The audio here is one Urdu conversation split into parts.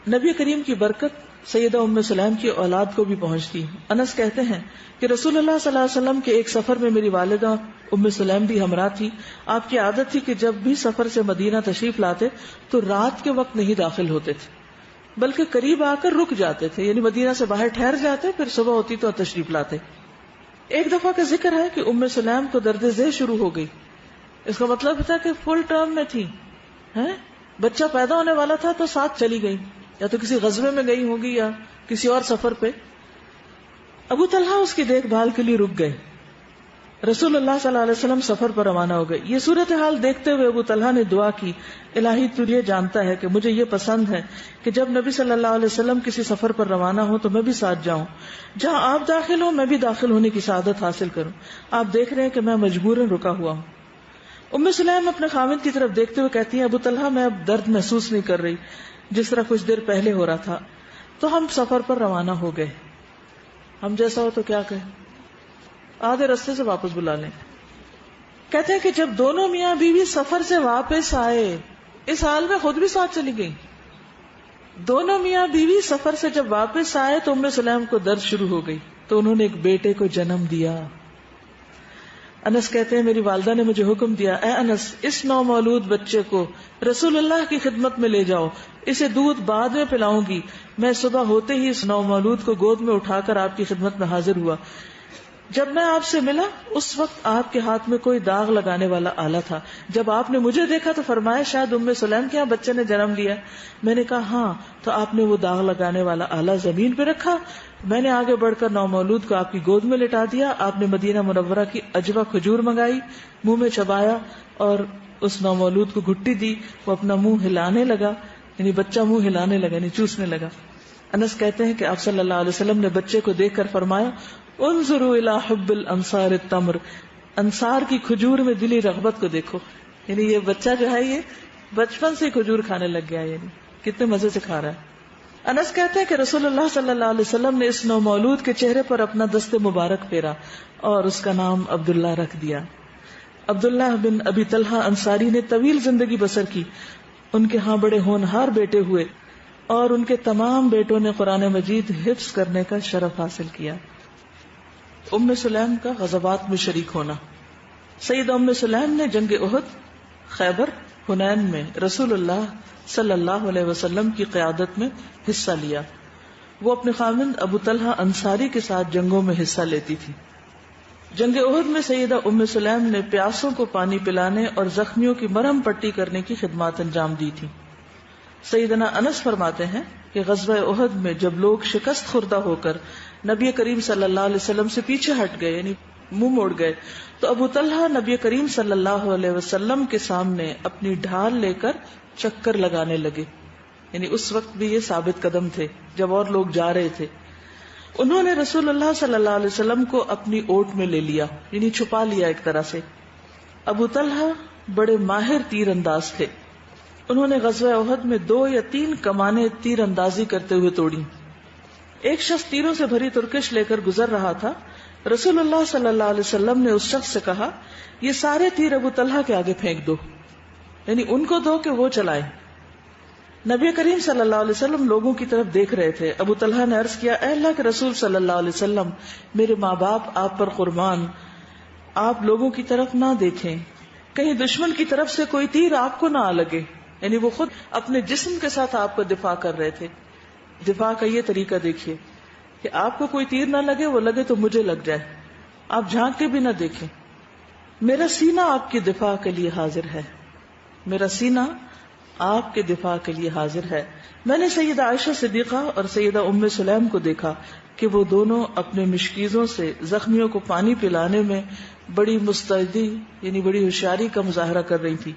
نبی کریم کی برکت سیدہ ام سلیم کی اولاد کو بھی پہنچتی. انس کہتے ہیں کہ رسول اللہ صلی اللہ علیہ وسلم کے ایک سفر میں میری والدہ ام سلیم بھی ہمراہ تھی. آپ کی عادت تھی کہ جب بھی سفر سے مدینہ تشریف لاتے تو رات کے وقت نہیں داخل ہوتے تھے، بلکہ قریب آ کر رک جاتے تھے، یعنی مدینہ سے باہر ٹھہر جاتے، پھر صبح ہوتی تو تشریف لاتے. ایک دفعہ کا ذکر ہے کہ ام سلیم کو درد ذیل شروع ہو گئی. اس کا مطلب تھا کہ فل ٹرم میں تھی، بچہ پیدا ہونے والا تھا تو ساتھ چلی گئی، یا تو کسی غزوے میں گئی ہوگی یا کسی اور سفر پہ. ابو طلحہ اس کی دیکھ بھال کے لیے رک گئے. رسول اللہ صلی اللہ علیہ وسلم سفر پر روانہ ہو گئے. یہ صورتحال دیکھتے ہوئے ابو طلحہ نے دعا کی، الہی تو یہ جانتا ہے کہ مجھے یہ پسند ہے کہ جب نبی صلی اللہ علیہ وسلم کسی سفر پر روانہ ہو تو میں بھی ساتھ جاؤں، جہاں آپ داخل ہو میں بھی داخل ہونے کی سعادت حاصل کروں. آپ دیکھ رہے ہیں کہ میں مجبوراً رکا ہوا ہوں. ام سلیم اپنے خاوند کی طرف دیکھتے ہوئے کہتی ہیں ابو طلحہ میں اب درد محسوس نہیں کر رہی جس طرح کچھ دیر پہلے ہو رہا تھا. تو ہم سفر پر روانہ ہو گئے. ہم جیسا ہو تو کیا کہیں، آدھے رستے سے واپس بلا لیں. کہتے ہیں کہ جب دونوں میاں بیوی سفر سے واپس آئے، اس حال میں خود بھی ساتھ چلی گئی. دونوں میاں بیوی سفر سے جب واپس آئے تو ام سلیم کو درد شروع ہو گئی، تو انہوں نے ایک بیٹے کو جنم دیا. انس کہتے ہیں میری والدہ نے مجھے حکم دیا، اے انس اس نو مولود بچے کو رسول اللہ کی خدمت میں لے جاؤ، اسے دودھ بعد میں پلاؤں گی. میں صبح ہوتے ہی اس نو مولود کو گود میں اٹھا کر آپ کی خدمت میں حاضر ہوا. جب میں آپ سے ملا اس وقت آپ کے ہاتھ میں کوئی داغ لگانے والا آلہ تھا. جب آپ نے مجھے دیکھا تو فرمایا شاید ام سلیم کے یہاں بچے نے جنم لیا. میں نے کہا ہاں. تو آپ نے وہ داغ لگانے والا آلہ زمین پہ رکھا. میں نے آگے بڑھ کر نو مولود کو آپ کی گود میں لٹا دیا. آپ نے مدینہ منورہ کی عجوہ کھجور منگائی، منہ میں چبایا اور اس نو مولود کو گھٹی دی. وہ اپنا منہ ہلانے لگا، یعنی بچہ منہ ہلانے لگا، یعنی چوسنے لگا. انس کہتے ہیں کہ آپ صلی اللہ علیہ وسلم نے بچے کو دیکھ کر فرمایا انظروا الی حب الانصار التمر، انصار کی کھجور میں دلی رغبت کو دیکھو. یعنی یہ بچہ جو ہے یہ بچپن سے کھجور کھانے لگ گیا، یعنی کتنے مزے سے کھا رہا ہے. انس کہتے ہیں کہ رسول اللہ صلی اللہ علیہ وسلم نے اس نو مولود کے چہرے پر اپنا دست مبارک پھیرا اور اس کا نام عبداللہ رکھ دیا. عبداللہ بن ابی طلحہ انصاری نے طویل زندگی بسر کی. ان کے ہاں بڑے ہونہار بیٹے ہوئے اور ان کے تمام بیٹوں نے قرآن مجید حفظ کرنے کا شرف حاصل کیا. ام سلیم کا غزوات میں شریک ہونا. سیدہ ام سلیم نے جنگ احد، خیبر، حنین میں رسول اللہ صلی اللہ علیہ وسلم کی قیادت میں حصہ لیا. وہ اپنے خاوند ابو طلحہ انصاری کے ساتھ جنگوں میں حصہ لیتی تھی. جنگ احد میں سیدہ ام سلیم نے پیاسوں کو پانی پلانے اور زخمیوں کی مرہم پٹی کرنے کی خدمات انجام دی تھی. سیدنا انس فرماتے ہیں کہ غزوہ احد میں جب لوگ شکست خوردہ ہو کر نبی کریم صلی اللہ علیہ وسلم سے پیچھے ہٹ گئے، یعنی منہ موڑ گئے، تو ابو طلحہ نبی کریم صلی اللہ علیہ وسلم کے سامنے اپنی ڈھال لے کر چکر لگانے لگے. یعنی اس وقت بھی یہ ثابت قدم تھے جب اور لوگ جا رہے تھے. انہوں نے رسول اللہ صلی اللہ علیہ وسلم کو اپنی اوٹ میں لے لیا، یعنی چھپا لیا ایک طرح سے. ابو طلحہ بڑے ماہر تیر انداز تھے. انہوں نے غزوہ احد میں 2 یا 3 کمانیں تیر اندازی کرتے ہوئے توڑی. ایک شخص تیروں سے بھری ترکش لے کر گزر رہا تھا. رسول اللہ صلی اللہ علیہ وسلم نے اس شخص سے کہا یہ سارے تیر ابو طلحہ کے آگے پھینک دو، یعنی ان کو دو کہ وہ چلائیں. نبی کریم صلی اللہ علیہ وسلم لوگوں کی طرف دیکھ رہے تھے. ابو طلحہ نے عرض کیا اے اللہ کے رسول صلی اللہ علیہ وسلم، میرے ماں باپ آپ پر قربان، آپ لوگوں کی طرف نہ دیکھیں، کہیں دشمن کی طرف سے کوئی تیر آپ کو نہ آ لگے. یعنی وہ خود اپنے جسم کے ساتھ آپ کا دفاع کر رہے تھے. دفاع کا یہ طریقہ دیکھیے کہ آپ کو کوئی تیر نہ لگے، وہ لگے تو مجھے لگ جائے، آپ جھانک کے بھی نہ دیکھیں. میرا سینہ آپ کی دفاع کے لیے حاضر ہے، میرا سینہ آپ کے دفاع کے لیے حاضر ہے. میں نے سیدہ عائشہ صدیقہ اور سیدہ ام سلیم کو دیکھا کہ وہ دونوں اپنے مشکیزوں سے زخمیوں کو پانی پلانے میں بڑی مستعدی، یعنی بڑی ہوشیاری کا مظاہرہ کر رہی تھی.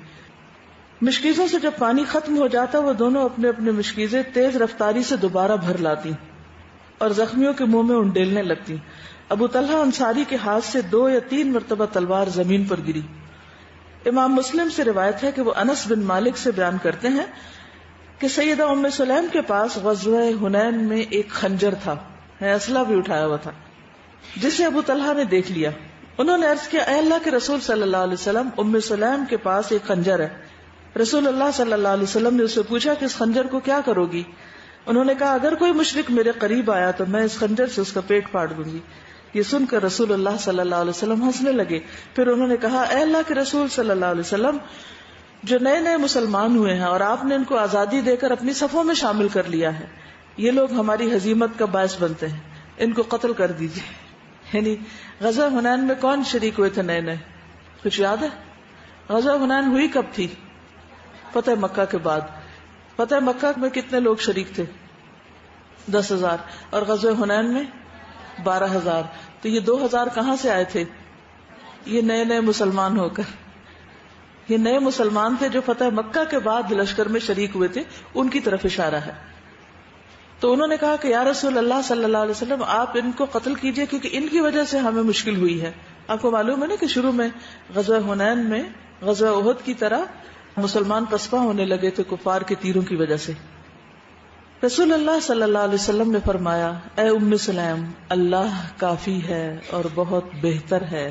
مشکیزوں سے جب پانی ختم ہو جاتا وہ دونوں اپنے اپنے مشکیزیں تیز رفتاری سے دوبارہ بھر لاتی اور زخمیوں کے منہ میں انڈیلنے لگتی. ابو طلحہ انصاری کے ہاتھ سے 2 یا 3 مرتبہ تلوار زمین پر گری. امام مسلم سے روایت ہے کہ وہ انس بن مالک سے بیان کرتے ہیں کہ سیدہ ام سلیم کے پاس غزوہ حنین میں ایک خنجر تھا، اسلحہ بھی اٹھایا ہوا تھا، جسے ابو طلحہ نے دیکھ لیا. انہوں نے عرض کیا اے اللہ کے رسول صلی اللہ علیہ وسلم، ام سلیم کے پاس ایک خنجر ہے. رسول اللہ صلی اللہ علیہ وسلم نے اس سے پوچھا کہ اس خنجر کو کیا کرو گی؟ انہوں نے کہا اگر کوئی مشرک میرے قریب آیا تو میں اس خنجر سے اس کا پیٹ پھاڑ دوں گی. یہ سن کر رسول اللہ صلی اللہ علیہ وسلم ہنسنے لگے. پھر انہوں نے کہا اے اللہ کے رسول صلی اللہ علیہ وسلم، جو نئے نئے مسلمان ہوئے ہیں اور آپ نے ان کو آزادی دے کر اپنی صفوں میں شامل کر لیا ہے، یہ لوگ ہماری ہزیمت کا باعث بنتے ہیں، ان کو قتل کر دیجیے. یعنی غزوہ حنین میں کون شریک ہوئے تھے نئے نئے؟ کچھ یاد ہے؟ غزوہ حنین ہوئی کب تھی؟ فتح مکہ کے بعد. فتح مکہ میں کتنے لوگ شریک تھے؟ 10,000. اور غزوہ حنین میں 12,000. تو یہ 2,000 کہاں سے آئے تھے؟ یہ نئے نئے مسلمان ہو کر. یہ نئے مسلمان تھے جو فتح مکہ کے بعد لشکر میں شریک ہوئے تھے، ان کی طرف اشارہ ہے. تو انہوں نے کہا کہ یا رسول اللہ صلی اللہ علیہ وسلم آپ ان کو قتل کیجئے کیونکہ ان کی وجہ سے ہمیں مشکل ہوئی ہے. آپ کو معلوم ہے نا کہ شروع میں غزوہ حنین میں غزوہ احد کی طرح مسلمان پسپا ہونے لگے تھے کفار کے تیروں کی وجہ سے. رسول اللہ صلی اللہ علیہ وسلم نے فرمایا اے ام سلیم، اللہ کافی ہے اور بہت بہتر ہے.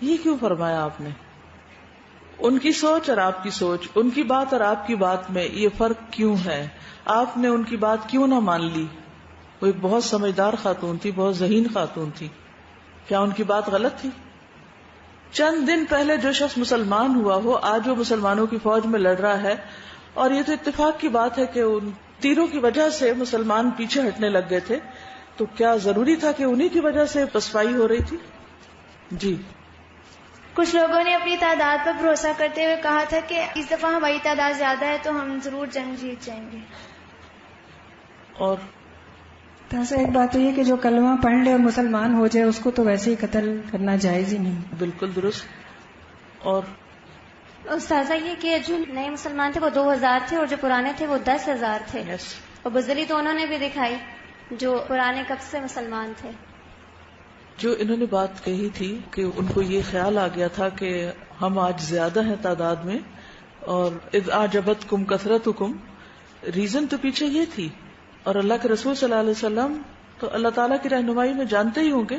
یہ کیوں فرمایا آپ نے؟ ان کی سوچ اور آپ کی سوچ، ان کی بات اور آپ کی بات میں یہ فرق کیوں ہے؟ آپ نے ان کی بات کیوں نہ مان لی؟ وہ ایک بہت سمجھدار خاتون تھی، بہت ذہین خاتون تھی. کیا ان کی بات غلط تھی؟ چند دن پہلے جو شخص مسلمان ہوا ہو آج وہ مسلمانوں کی فوج میں لڑ رہا ہے، اور یہ تو اتفاق کی بات ہے کہ ان تیروں کی وجہ سے مسلمان پیچھے ہٹنے لگ گئے تھے. تو کیا ضروری تھا کہ انہی کی وجہ سے پسپائی ہو رہی تھی؟ جی. کچھ لوگوں نے اپنی تعداد پر بھروسہ کرتے ہوئے کہا تھا کہ اس دفعہ ہماری تعداد زیادہ ہے تو ہم ضرور جنگ جیت جائیں گے. اور ایسا ایک بات تو یہ کہ جو کلمہ پڑھ لے اور مسلمان ہو جائے اس کو تو ویسے ہی قتل کرنا جائز ہی نہیں. بالکل درست. اور استاذہ یہ کہ جو نئے مسلمان تھے وہ 2,000 تھے اور جو پرانے تھے وہ 10,000 تھے. اور بزدلی تو انہوں نے بھی دکھائی جو پرانے کب سے مسلمان تھے. جو انہوں نے بات کہی تھی کہ ان کو یہ خیال آ گیا تھا کہ ہم آج زیادہ ہیں تعداد میں، اور اذ اعجبتکم کثرتکم، ریزن تو پیچھے یہ تھی. اور اللہ کے رسول صلی اللہ علیہ وسلم تو اللہ تعالیٰ کی رہنمائی میں جانتے ہی ہوں گے،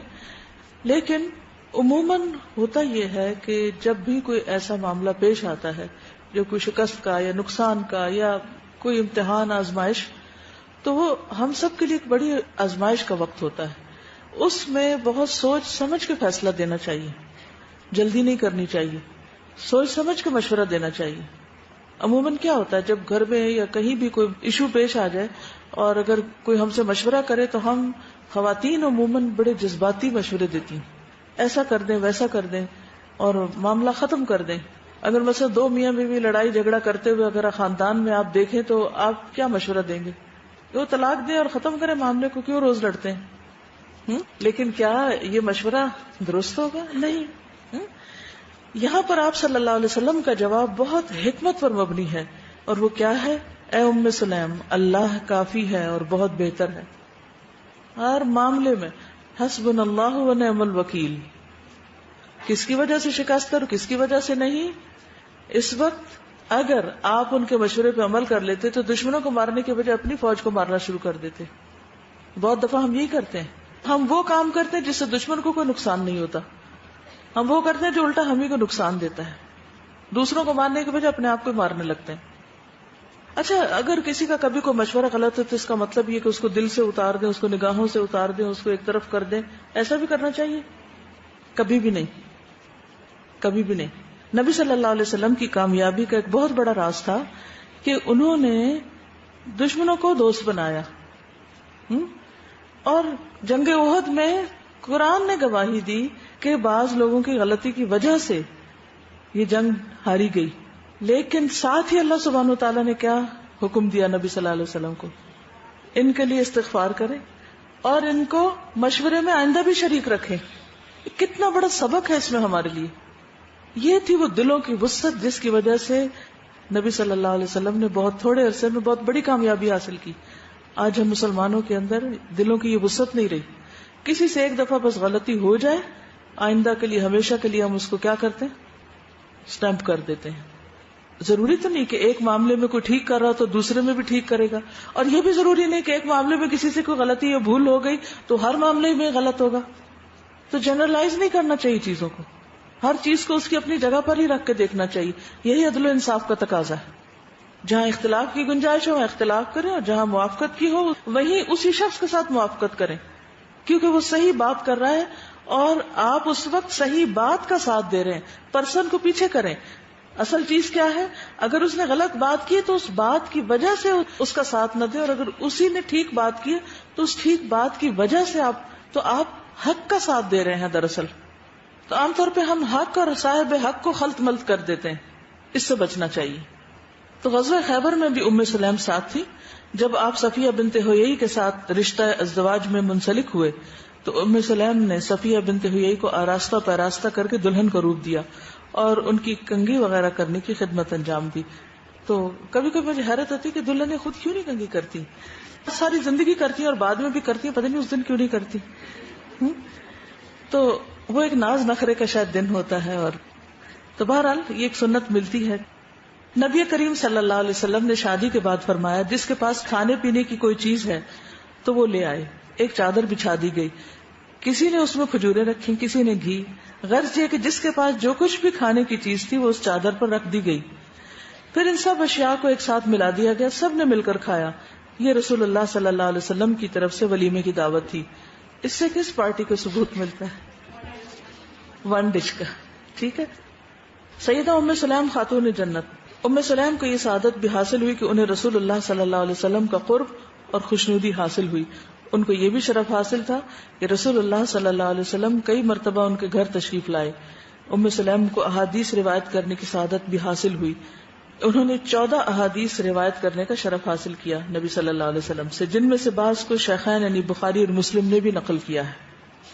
لیکن عموماً ہوتا یہ ہے کہ جب بھی کوئی ایسا معاملہ پیش آتا ہے جو کوئی شکست کا یا نقصان کا یا کوئی امتحان آزمائش، تو وہ ہم سب کے لیے ایک بڑی آزمائش کا وقت ہوتا ہے. اس میں بہت سوچ سمجھ کے فیصلہ دینا چاہیے، جلدی نہیں کرنی چاہیے، سوچ سمجھ کے مشورہ دینا چاہیے. عموماً کیا ہوتا ہے جب گھر میں یا کہیں بھی کوئی ایشو پیش آ جائے اور اگر کوئی ہم سے مشورہ کرے تو ہم خواتین عموماً بڑے جذباتی مشورے دیتی ہیں، ایسا کر دیں ویسا کر دیں اور معاملہ ختم کر دیں. اگر مثلا 2 میاں بیوی لڑائی جھگڑا کرتے ہوئے اگر خاندان میں آپ دیکھیں تو آپ کیا مشورہ دیں گے؟ وہ طلاق دیں اور ختم کریں معاملے کو، کیوں روز لڑتے ہیں؟ لیکن کیا یہ مشورہ درست ہوگا؟ نہیں. یہاں پر آپ صلی اللہ علیہ وسلم کا جواب بہت حکمت پر مبنی ہے، اور وہ کیا ہے؟ اے ام سلیم، اللہ کافی ہے اور بہت بہتر ہے. ہر معاملے میں حسبنا اللہ و نعم الوکیل. کس کی وجہ سے شکست اور کس کی وجہ سے نہیں؟ اس وقت اگر آپ ان کے مشورے پہ عمل کر لیتے تو دشمنوں کو مارنے کے بجائے اپنی فوج کو مارنا شروع کر دیتے. بہت دفعہ ہم یہی کرتے ہیں، ہم وہ کام کرتے ہیں جس سے دشمن کو کوئی نقصان نہیں ہوتا، ہم وہ کرتے ہیں جو الٹا ہم ہی کو نقصان دیتا ہے. دوسروں کو مارنے کے بجائے اپنے آپ کو مارنے لگتے ہیں. اچھا، اگر کسی کا کبھی کوئی مشورہ غلط ہے تو اس کا مطلب یہ کہ اس کو دل سے اتار دیں، اس کو نگاہوں سے اتار دیں، اس کو ایک طرف کر دیں، ایسا بھی کرنا چاہیے؟ کبھی بھی نہیں، کبھی بھی نہیں. نبی صلی اللہ علیہ وسلم کی کامیابی کا ایک بہت بڑا راز تھا کہ انہوں نے دشمنوں کو دوست بنایا. اور جنگ احد میں قرآن نے گواہی دی کہ بعض لوگوں کی غلطی کی وجہ سے یہ جنگ ہاری گئی، لیکن ساتھ ہی اللہ سبحانہ وتعالیٰ نے کیا حکم دیا نبی صلی اللہ علیہ وسلم کو؟ ان کے لیے استغفار کریں اور ان کو مشورے میں آئندہ بھی شریک رکھیں. کتنا بڑا سبق ہے اس میں ہمارے لیے. یہ تھی وہ دلوں کی وسعت جس کی وجہ سے نبی صلی اللہ علیہ وسلم نے بہت تھوڑے عرصے میں بہت بڑی کامیابی حاصل کی. آج ہم مسلمانوں کے اندر دلوں کی یہ وسعت نہیں رہی. کسی سے ایک دفعہ بس غلطی ہو جائے، آئندہ کے لیے ہمیشہ کے لیے ہم اس کو کیا کرتے ہیں؟ سٹیمپ کر دیتے ہیں. ضروری تو نہیں کہ ایک معاملے میں کوئی ٹھیک کر رہا تو دوسرے میں بھی ٹھیک کرے گا، اور یہ بھی ضروری نہیں کہ ایک معاملے میں کسی سے کوئی غلطی یا بھول ہو گئی تو ہر معاملے میں غلط ہوگا. تو جنرلائز نہیں کرنا چاہیے چیزوں کو، ہر چیز کو اس کی اپنی جگہ پر ہی رکھ کے دیکھنا چاہیے. یہی عدل و انصاف کا تقاضا ہے. جہاں اختلاف کی گنجائش ہو وہاں اختلاف کریں، اور جہاں موافقت کی ہو وہیں اسی شخص کے ساتھ موافقت کریں، کیونکہ وہ صحیح بات کر رہا ہے اور آپ اس وقت صحیح بات کا ساتھ دے رہے ہیں. پرسن کو پیچھے کریں. اصل چیز کیا ہے؟ اگر اس نے غلط بات کی تو اس بات کی وجہ سے اس کا ساتھ نہ دیں، اور اگر اسی نے ٹھیک بات کی تو اس ٹھیک بات کی وجہ سے آپ حق کا ساتھ دے رہے ہیں دراصل. تو عام طور پہ ہم حق اور صاحب حق کو خلط ملط کر دیتے ہیں، اس سے بچنا چاہیے. تو غزوہ خیبر میں بھی ام سلیم ساتھ تھی. جب آپ صفیہ بنت حیی کے ساتھ رشتہ ازدواج میں منسلک ہوئے تو ام سلیم نے صفیہ بنت حیی کو آراستہ پیراستہ کر کے دلہن کا روپ دیا اور ان کی کنگھی وغیرہ کرنے کی خدمت انجام دی. تو کبھی کبھی مجھے حیرت ہوتی کہ دلہنیں خود کیوں نہیں کنگھی کرتی، ساری زندگی کرتی ہیں اور بعد میں بھی کرتی ہیں، پتہ نہیں اس دن کیوں نہیں کرتی. تو وہ ایک ناز نخرے کا شاید دن ہوتا ہے. اور تو بہرحال یہ ایک سنت ملتی ہے. نبی کریم صلی اللہ علیہ وسلم نے شادی کے بعد فرمایا جس کے پاس کھانے پینے کی کوئی چیز ہے تو وہ لے آئے. ایک چادر بچھا دی گئی، کسی نے اس میں کھجوریں رکھی، کسی نے گھی. غرض یہ کہ جس کے پاس جو کچھ بھی کھانے کی چیز تھی وہ اس چادر پر رکھ دی گئی. پھر ان سب اشیاء کو ایک ساتھ ملا دیا گیا، سب نے مل کر کھایا. یہ رسول اللہ صلی اللہ علیہ وسلم کی طرف سے ولیمے کی دعوت تھی. اس سے کس پارٹی کو ثبوت ملتا ہے؟ ون ڈش کا. ٹھیک ہے. سیدہ ام سلیم خاتون جنت. ام سلیم کو یہ سعادت بھی حاصل ہوئی کہ انہیں رسول اللہ صلی اللہ علیہ وسلم کا قرب اور خوشنودی حاصل ہوئی. ان کو یہ بھی شرف حاصل تھا کہ رسول اللہ صلی اللہ علیہ وسلم کئی مرتبہ ان کے گھر تشریف لائے. ام سلیم کو احادیث روایت کرنے کی سعادت بھی حاصل ہوئی. انہوں نے 14 احادیث روایت کرنے کا شرف حاصل کیا نبی صلی اللہ علیہ وسلم سے، جن میں سے بعض کو شیخین یعنی بخاری اور مسلم نے بھی نقل کیا ہے.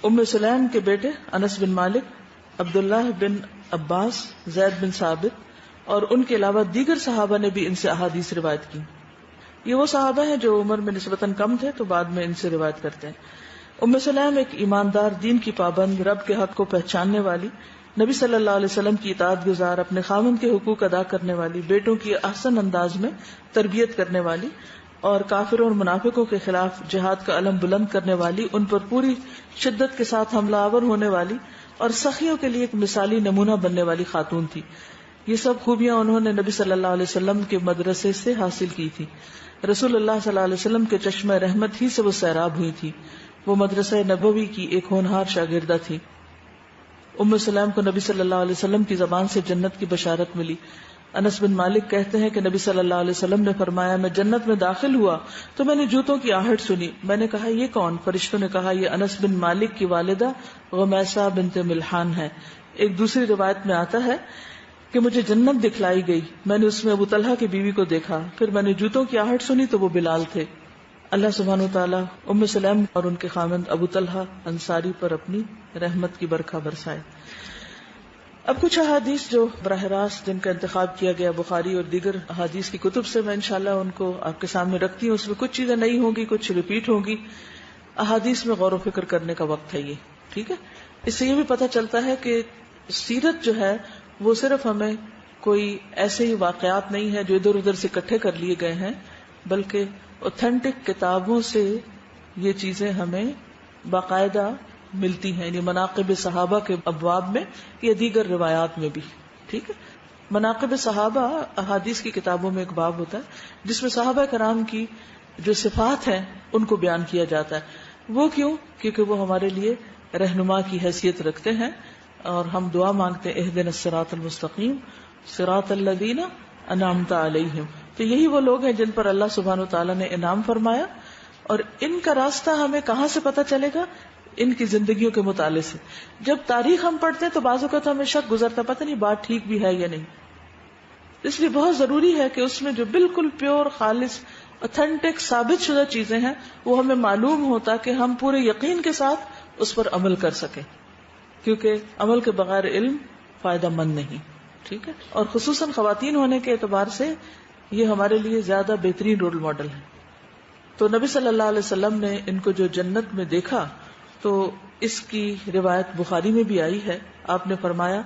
ام سلیم کے بیٹے انس بن مالک، عبداللہ بن عباس، زید بن ثابت اور ان کے علاوہ دیگر صحابہ نے بھی ان سے احادیث روایت کی. یہ وہ صحابہ ہیں جو عمر میں نسبتاً کم تھے تو بعد میں ان سے روایت کرتے ہیں. ام سلیم ایک ایماندار، دین کی پابند، رب کے حق کو پہچاننے والی، نبی صلی اللہ علیہ وسلم کی اطاعت گزار، اپنے خاوند کے حقوق ادا کرنے والی، بیٹوں کی احسن انداز میں تربیت کرنے والی اور کافروں اور منافقوں کے خلاف جہاد کا علم بلند کرنے والی، ان پر پوری شدت کے ساتھ حملہ آور ہونے والی اور سخیوں کے لیے ایک مثالی نمونہ بننے والی خاتون تھی. یہ سب خوبیاں انہوں نے نبی صلی اللہ علیہ وسلم کے مدرسے سے حاصل کی تھی. رسول اللہ صلی اللہ علیہ وسلم کے چشمہ رحمت ہی سے وہ سیراب ہوئی تھی. وہ مدرسہ نبوی کی ایک ہونہار شاگردہ تھی. ام سلیم کو نبی صلی اللہ علیہ وسلم کی زبان سے جنت کی بشارت ملی. انس بن مالک کہتے ہیں کہ نبی صلی اللہ علیہ وسلم نے فرمایا میں جنت میں داخل ہوا تو میں نے جوتوں کی آہٹ سنی. میں نے کہا یہ کون؟ فرشتوں نے کہا یہ انس بن مالک کی والدہ غمیسہ بنت ملحان ہے. ایک دوسری روایت میں آتا ہے کہ مجھے جنت دکھلائی گئی، میں نے اس میں ابو طلحہ کی بیوی کو دیکھا، پھر میں نے جوتوں کی آہٹ سنی تو وہ بلال تھے. اللہ سبحانہ وتعالی ام سلیم اور ان کے خاوند ابو طلحہ انصاری پر اپنی رحمت کی برکھا برسائے. اب کچھ احادیث جو براہ راست جن کا انتخاب کیا گیا بخاری اور دیگر احادیث کی کتب سے، میں انشاءاللہ ان کو آپ کے سامنے رکھتی ہوں. اس میں کچھ چیزیں نئی ہوں گی، کچھ ریپیٹ ہوں گی. احادیث میں غور و فکر کرنے کا وقت ہے یہ. ٹھیک ہے. اس سے یہ بھی پتہ چلتا ہے کہ سیرت جو ہے وہ صرف ہمیں کوئی ایسے ہی واقعات نہیں ہے جو ادھر ادھر سے اکٹھے کر لیے گئے ہیں، بلکہ اوتھینٹک کتابوں سے یہ چیزیں ہمیں باقاعدہ ملتی ہیں. یعنی مناقب صحابہ کے ابواب میں یا دیگر روایات میں بھی. ٹھیک ہے. مناقب صحابہ احادیث کی کتابوں میں ایک باب ہوتا ہے جس میں صحابہ کرام کی جو صفات ہیں ان کو بیان کیا جاتا ہے. وہ کیوں؟ کیونکہ وہ ہمارے لیے رہنما کی حیثیت رکھتے ہیں اور ہم دعا مانگتے ہیں اہدنا الصراط المستقیم صراط الذین انعمت علیہم. تو یہی وہ لوگ ہیں جن پر اللہ سبحانہ وتعالی نے انعام فرمایا. اور ان کا راستہ ہمیں کہاں سے پتہ چلے گا؟ ان کی زندگیوں کے مطالعے سے. جب تاریخ ہم پڑھتے ہیں تو بعض اوقات ہمیں شک گزرتا پتہ نہیں بات ٹھیک بھی ہے یا نہیں. اس لیے بہت ضروری ہے کہ اس میں جو بالکل پیور، خالص، اوتھینٹک، ثابت شدہ چیزیں ہیں وہ ہمیں معلوم ہو تاکہ ہم پورے یقین کے ساتھ اس پر عمل کر سکیں، کیونکہ عمل کے بغیر علم فائدہ مند نہیں. ٹھیک ہے. اور خصوصاً خواتین ہونے کے اعتبار سے یہ ہمارے لیے زیادہ بہترین رول ماڈل ہے. تو نبی صلی اللہ علیہ وسلم نے ان کو جو جنت میں دیکھا تو اس کی روایت بخاری میں بھی آئی ہے. آپ نے فرمایا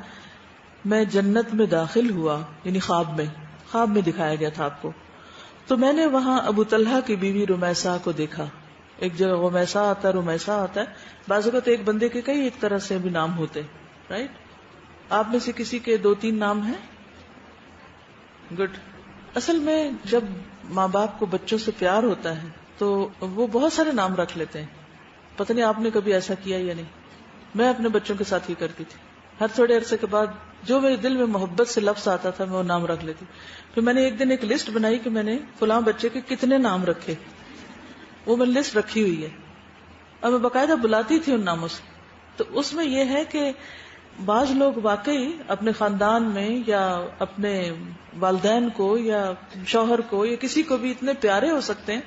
میں جنت میں داخل ہوا، یعنی خواب میں دکھایا گیا تھا آپ کو، تو میں نے وہاں ابو طلحہ کی بیوی رمیسہ کو دیکھا. ایک جگہ غمیسہ آتا ہے، رمیسہ آتا ہے. بعض اوقات ایک بندے کے کئی ایک طرح سے بھی نام ہوتے. رائٹ. آپ میں سے کسی کے 2-3 نام ہیں؟ گڈ. اصل میں جب ماں باپ کو بچوں سے پیار ہوتا ہے تو وہ بہت سارے نام رکھ لیتے ہیں. پتہ نہیں آپ نے کبھی ایسا کیا یا نہیں. میں اپنے بچوں کے ساتھ ہی کرتی تھی. ہر تھوڑے عرصے کے بعد جو میرے دل میں محبت سے لفظ آتا تھا میں وہ نام رکھ لیتی. پھر میں نے ایک دن ایک لسٹ بنائی کہ میں نے فلاں بچے کے کتنے نام رکھے. وہ میں لسٹ رکھی ہوئی ہے اور میں باقاعدہ بلاتی تھی ان ناموں سے. تو اس میں یہ ہے کہ بعض لوگ واقعی اپنے خاندان میں یا اپنے والدین کو یا شوہر کو یا کسی کو بھی اتنے پیارے ہو سکتے ہیں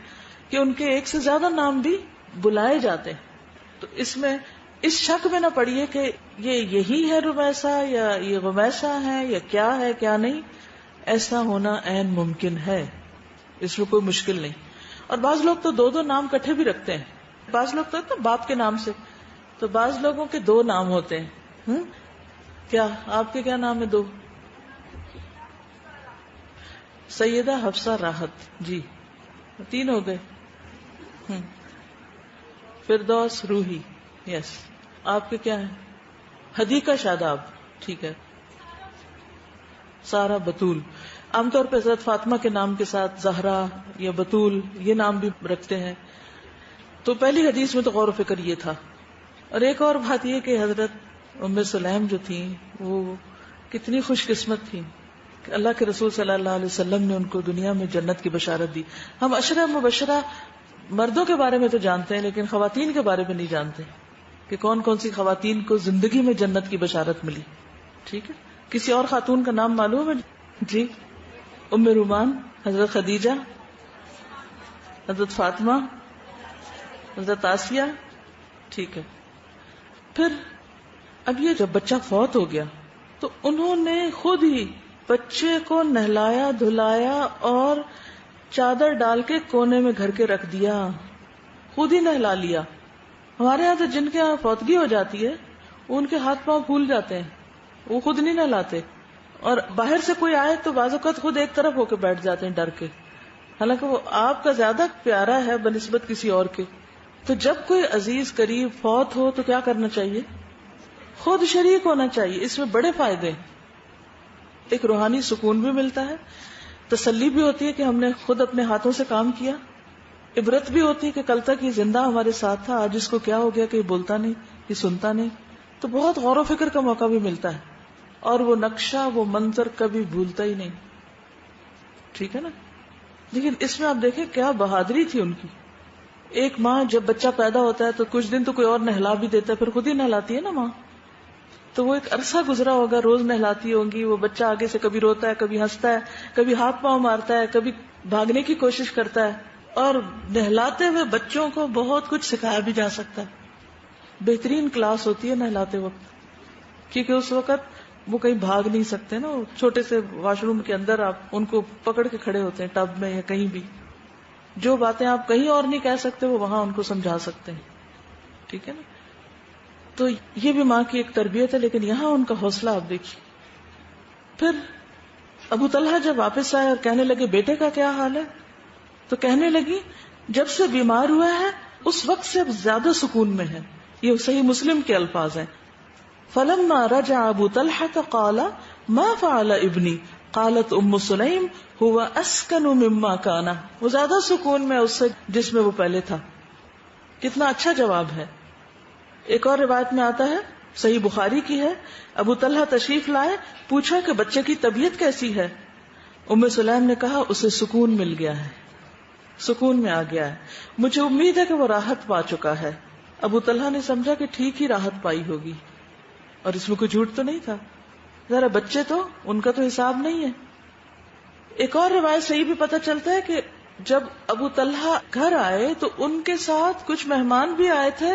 کہ ان کے ایک سے زیادہ نام بھی بلائے جاتے ہیں. تو اس میں اس شک میں نہ پڑیے کہ یہ یہی ہے رمیسا یا یہ غمیسا ہے یا کیا ہے کیا نہیں. ایسا ہونا عین ممکن ہے, اس میں کوئی مشکل نہیں. اور بعض لوگ تو دو نام کٹھے بھی رکھتے ہیں. بعض لوگ تو باپ کے نام سے, تو بعض لوگوں کے 2 نام ہوتے ہیں. کیا آپ کے کیا نام ہے 2؟ سیدہ حفصہ راحت, جی 3 ہو گئے. فردوس روحی, یس. آپ کے کیا ہیں؟ حدیقہ شاداب, ٹھیک ہے. سارا بطول. عام طور پہ حضرت فاطمہ کے نام کے ساتھ زہرا یا بطول یہ نام بھی رکھتے ہیں. تو پہلی حدیث میں تو غور و فکر یہ تھا. اور ایک اور بات یہ کہ حضرت ام سلیم جو تھیں وہ کتنی خوش قسمت تھیں کہ اللہ کے رسول صلی اللہ علیہ وسلم نے ان کو دنیا میں جنت کی بشارت دی. ہم عشرہ مبشرہ مردوں کے بارے میں تو جانتے ہیں لیکن خواتین کے بارے میں نہیں جانتے کہ کون کون سی خواتین کو زندگی میں جنت کی بشارت ملی. ٹھیک ہے, کسی اور خاتون کا نام معلوم ہے؟ جی. ام رومان, حضرت خدیجہ, حضرت فاطمہ, حضرت آسیہ. ٹھیک ہے. پھر اب یہ جب بچہ فوت ہو گیا تو انہوں نے خود ہی بچے کو نہلایا دھلایا اور چادر ڈال کے کونے میں گھر کے رکھ دیا, خود ہی نہلا لیا. ہمارے یہاں تو جن کے یہاں فوتگی ہو جاتی ہے ان کے ہاتھ پاؤں پھول جاتے ہیں, وہ خود نہیں نہلاتے, اور باہر سے کوئی آئے تو بعض اوقات خود ایک طرف ہو کے بیٹھ جاتے ہیں ڈر کے, حالانکہ وہ آپ کا زیادہ پیارا ہے بنسبت کسی اور کے. تو جب کوئی عزیز قریب فوت ہو تو کیا کرنا چاہیے؟ خود شریک ہونا چاہیے. اس میں بڑے فائدے ہیں. ایک روحانی سکون بھی ملتا ہے, تسلی بھی ہوتی ہے کہ ہم نے خود اپنے ہاتھوں سے کام کیا, عبرت بھی ہوتی ہے کہ کل تک یہ زندہ ہمارے ساتھ تھا, آج اس کو کیا ہو گیا کہ یہ بولتا نہیں, یہ سنتا نہیں. تو بہت غور و فکر کا موقع بھی ملتا ہے, اور وہ نقشہ وہ منظر کبھی بھولتا ہی نہیں. ٹھیک ہے نا. لیکن اس میں آپ دیکھیں کیا بہادری تھی ان کی. ایک ماں جب بچہ پیدا ہوتا ہے تو کچھ دن تو کوئی اور نہلا بھی دیتا ہے, پھر خود ہی نہلاتی ہے نا ماں. تو وہ ایک عرصہ گزرا ہوگا, روز نہلاتی ہوں گی. وہ بچہ آگے سے کبھی روتا ہے, کبھی ہنستا ہے, کبھی ہاتھ پاؤں مارتا ہے, کبھی بھاگنے کی کوشش کرتا ہے. اور نہلاتے ہوئے بچوں کو بہت کچھ سکھایا بھی جا سکتا ہے. بہترین کلاس ہوتی ہے نہلاتے وقت, کیونکہ اس وقت وہ کہیں بھاگ نہیں سکتے نا. چھوٹے سے واش روم کے اندر آپ ان کو پکڑ کے کھڑے ہوتے ہیں, ٹب میں یا کہیں بھی. جو باتیں آپ کہیں اور نہیں کہہ سکتے وہ وہاں ان کو سمجھا سکتے ہیں. ٹھیک ہے نا. تو یہ بھی ماں کی ایک تربیت ہے, لیکن یہاں ان کا حوصلہ آپ دیکھیے. پھر ابو طلحہ جب واپس آئے اور کہنے لگے بیٹے کا کیا حال ہے, تو کہنے لگی جب سے بیمار ہوا ہے اس وقت سے اب زیادہ سکون میں ہے. یہ صحیح مسلم کے الفاظ ہیں. فلما رجع ابو طلحہ قال ما فعل ابنی قالت ام سلیم هو اسکن مما کان. وہ زیادہ سکون میں اس سے جس میں وہ پہلے تھا. کتنا اچھا جواب ہے. ایک اور روایت میں آتا ہے, صحیح بخاری کی ہے, ابو طلحہ تشریف لائے, پوچھا کہ بچے کی طبیعت کیسی ہے. ام سلیم نے کہا اسے سکون مل گیا ہے, سکون میں آ گیا ہے, مجھے امید ہے کہ وہ راحت پا چکا ہے. ابو طلحہ نے سمجھا کہ ٹھیک ہی راحت پائی ہوگی, اور اس میں کوئی جھوٹ تو نہیں تھا. ذرا بچے تو ان کا تو حساب نہیں ہے. ایک اور روایت صحیح بھی پتہ چلتا ہے کہ جب ابو طلحہ گھر آئے تو ان کے ساتھ کچھ مہمان بھی آئے تھے.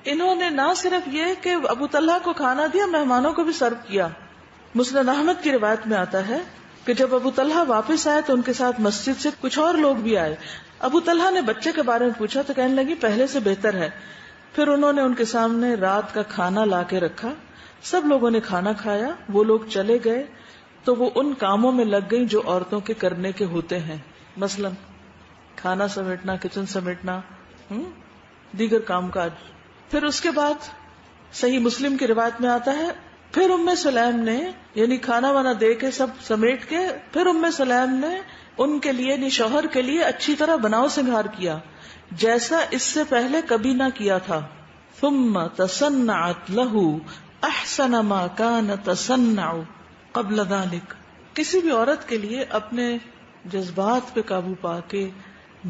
انہوں نے نہ صرف یہ کہ ابو طلحہ کو کھانا دیا, مہمانوں کو بھی سرو کیا. مسند احمد کی روایت میں آتا ہے کہ جب ابو طلحہ واپس آئے تو ان کے ساتھ مسجد سے کچھ اور لوگ بھی آئے. ابو طلحہ نے بچے کے بارے میں پوچھا تو کہنے لگی پہلے سے بہتر ہے. پھر انہوں نے ان کے سامنے رات کا کھانا لا کے رکھا. سب لوگوں نے کھانا کھایا. وہ لوگ چلے گئے تو وہ ان کاموں میں لگ گئی جو عورتوں کے کرنے کے ہوتے ہیں, مثلا کھانا سمیٹنا, کچن سمیٹنا, دیگر کام کاج. پھر اس کے بعد صحیح مسلم کی روایت میں آتا ہے پھر سلیم نے یعنی کھانا وانا دے کے سب سمیٹ کے پھر سلیم نے ان کے لیے شوہر کے لیے اچھی طرح بناؤ سنگھار کیا جیسا اس سے پہلے کبھی نہ کیا تھا. ثم تصنعت له احسن ما كان تصنع قبل ذلك. کسی بھی عورت کے لیے اپنے جذبات پہ قابو پا کے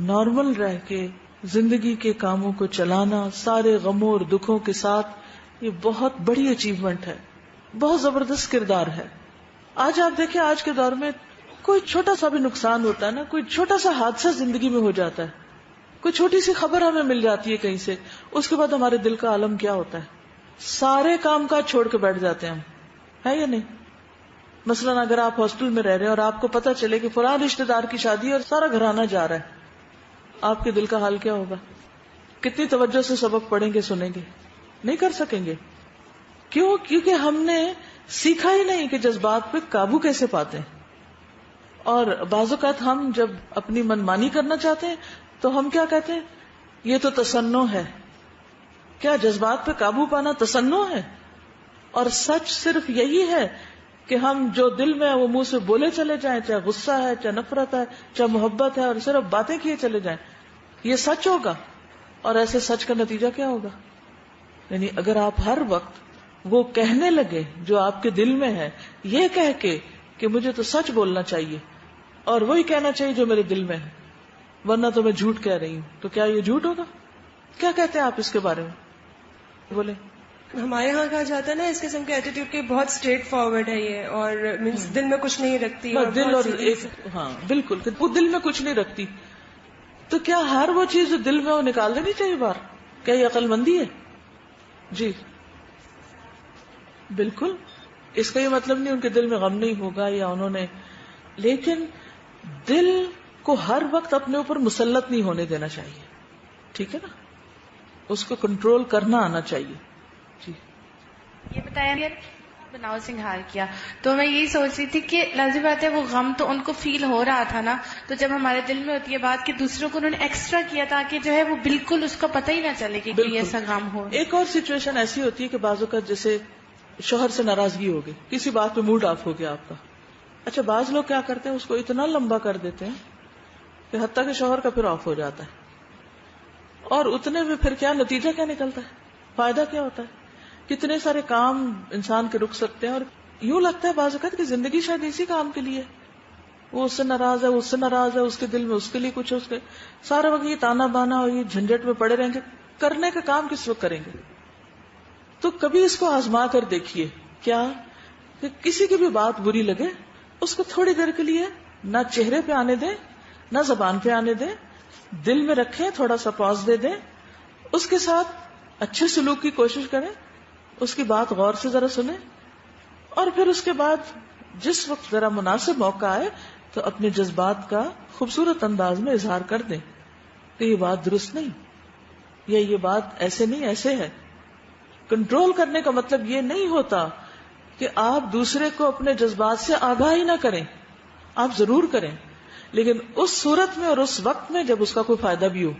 نارمل رہ کے زندگی کے کاموں کو چلانا سارے غموں اور دکھوں کے ساتھ، یہ بہت بڑی اچیومنٹ ہے، بہت زبردست کردار ہے. آج آپ دیکھیں آج کے دور میں کوئی چھوٹا سا بھی نقصان ہوتا ہے نا، کوئی چھوٹا سا حادثہ زندگی میں ہو جاتا ہے، کوئی چھوٹی سی خبر ہمیں مل جاتی ہے کہیں سے، اس کے بعد ہمارے دل کا عالم کیا ہوتا ہے، سارے کام کاج چھوڑ کے بیٹھ جاتے ہیں ہم، ہے یا نہیں؟ مثلاً اگر آپ ہاسٹل میں رہ رہے ہیں اور آپ کو پتا چلے کہ فلاں رشتے دار کی شادی ہے اور سارا گھرانہ جا رہا ہے، آپ کے دل کا حال کیا ہوگا؟ کتنی توجہ سے سبق پڑھیں گے، سنیں گے؟ نہیں کر سکیں گے. کیوں؟ کیونکہ ہم نے سیکھا ہی نہیں کہ جذبات پہ قابو کیسے پاتے ہیں. اور بعض اوقات ہم جب اپنی منمانی کرنا چاہتے ہیں تو ہم کیا کہتے ہیں؟ یہ تو تصنع ہے. کیا جذبات پہ قابو پانا تصنع ہے؟ اور سچ صرف یہی ہے کہ ہم جو دل میں ہے وہ منہ سے بولے چلے جائیں، چاہے غصہ ہے، چاہے نفرت ہے، چاہے محبت ہے، اور صرف باتیں کیے چلے جائیں. یہ سچ ہوگا؟ اور ایسے سچ کا نتیجہ کیا ہوگا؟ یعنی اگر آپ ہر وقت وہ کہنے لگے جو آپ کے دل میں ہے، یہ کہہ کے کہ مجھے تو سچ بولنا چاہیے اور وہی کہنا چاہیے جو میرے دل میں ہے، ورنہ تو میں جھوٹ کہہ رہی ہوں، تو کیا یہ جھوٹ ہوگا؟ کیا کہتے ہیں آپ اس کے بارے میں؟ بولے. ہمارے یہاں کہا جاتا ہے نا اس قسم کے ایٹیٹیوڈ کے بہت اسٹریٹ فارورڈ ہے یہ، اور مینس دل میں کچھ نہیں رکھتی، اور دل اور ایک ہاں بالکل وہ دل میں کچھ نہیں رکھتی. تو کیا ہر وہ چیز جو دل میں وہ نکال دینی چاہیے باہر؟ کیا یہ عقل مندی ہے؟ جی بالکل. اس کا یہ مطلب نہیں ان کے دل میں غم نہیں ہوگا یا انہوں نے، لیکن دل کو ہر وقت اپنے اوپر مسلط نہیں ہونے دینا چاہیے. ٹھیک ہے نا؟ اس کو کنٹرول کرنا آنا چاہیے. جی یہ بتایا بناؤ سنگھار کیا، تو میں یہی سوچ رہی تھی کہ لازم بات ہے وہ غم تو ان کو فیل ہو رہا تھا نا، تو جب ہمارے دل میں ہوتی ہے بات کہ دوسروں کو انہوں نے ایکسٹرا کیا تاکہ جو ہے وہ بالکل اس کا پتہ ہی نہ چلے کہ کوئی ایسا غم ہو. ایک اور سچویشن ایسی ہوتی ہے کہ بعض اوقات جیسے شوہر سے ناراضگی ہو گئی، کسی بات پہ موڈ آف ہو گیا آپ کا. اچھا بعض لوگ کیا کرتے ہیں، اس کو اتنا لمبا کر دیتے ہیں کہ حتیٰ کہ شوہر کا پھر آف ہو جاتا ہے، اور اتنے میں پھر کیا نتیجہ کیا نکلتا ہے، فائدہ کیا ہوتا ہے؟ کتنے سارے کام انسان کے رک سکتے ہیں، اور یوں لگتا ہے بعض اوقات کہ زندگی شاید اسی کام کے لیے، وہ اس سے ناراض ہے، اس سے ناراض ہے، اس کے دل میں اس کے لیے کچھ ہے، اس کے سارے وقت یہ تانا بانا اور یہ جھنجٹ میں پڑے رہیں گے، کرنے کا کام کس وقت کریں گے؟ تو کبھی اس کو آزما کر دیکھیے، کیا کہ کسی کی بھی بات بری لگے اس کو تھوڑی دیر کے لیے نہ چہرے پہ آنے دیں نہ زبان پہ آنے دیں، دل میں رکھیں، تھوڑا سا پاز دے دیں، اس کے ساتھ اچھے سلوک کی کوشش کریں، اس کی بات غور سے ذرا سنیں، اور پھر اس کے بعد جس وقت ذرا مناسب موقع آئے تو اپنے جذبات کا خوبصورت انداز میں اظہار کر دیں کہ یہ بات درست نہیں، یا یہ بات ایسے نہیں ایسے ہے. کنٹرول کرنے کا مطلب یہ نہیں ہوتا کہ آپ دوسرے کو اپنے جذبات سے آگاہ ہی نہ کریں، آپ ضرور کریں، لیکن اس صورت میں اور اس وقت میں جب اس کا کوئی فائدہ بھی ہو.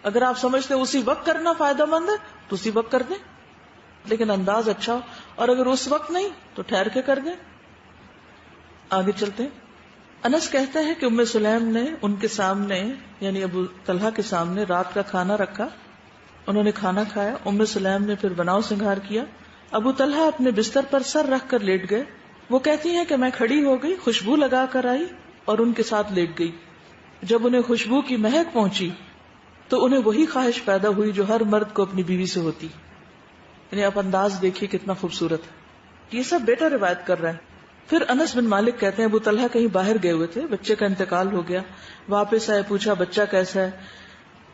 اگر آپ سمجھتے ہیں اسی وقت کرنا فائدہ مند ہے تو اسی وقت کر دیں، لیکن انداز اچھا ہو، اور اگر اس وقت نہیں تو ٹھہر کے کر دیں. آگے چلتے ہیں. انس کہتے ہیں کہ ام سلیم نے ان کے سامنے یعنی ابو طلحہ کے سامنے رات کا کھانا رکھا، انہوں نے کھانا کھایا، ام سلیم نے پھر بناؤ سنگھار کیا، ابو طلحہ اپنے بستر پر سر رکھ کر لیٹ گئے. وہ کہتی ہیں کہ میں کھڑی ہو گئی، خوشبو لگا کر آئی اور ان کے ساتھ لیٹ گئی. جب انہیں خوشبو کی مہک پہنچی تو انہیں وہی خواہش پیدا ہوئی جو ہر مرد کو اپنی بیوی سے ہوتی. یعنی آپ انداز دیکھیے کتنا خوبصورت ہے. یہ سب بیٹا روایت کر رہا ہے. پھر انس بن مالک کہتے ہیں ابو طلحہ کہیں باہر گئے ہوئے تھے، بچے کا انتقال ہو گیا، واپس آئے، پوچھا بچہ کیسا ہے.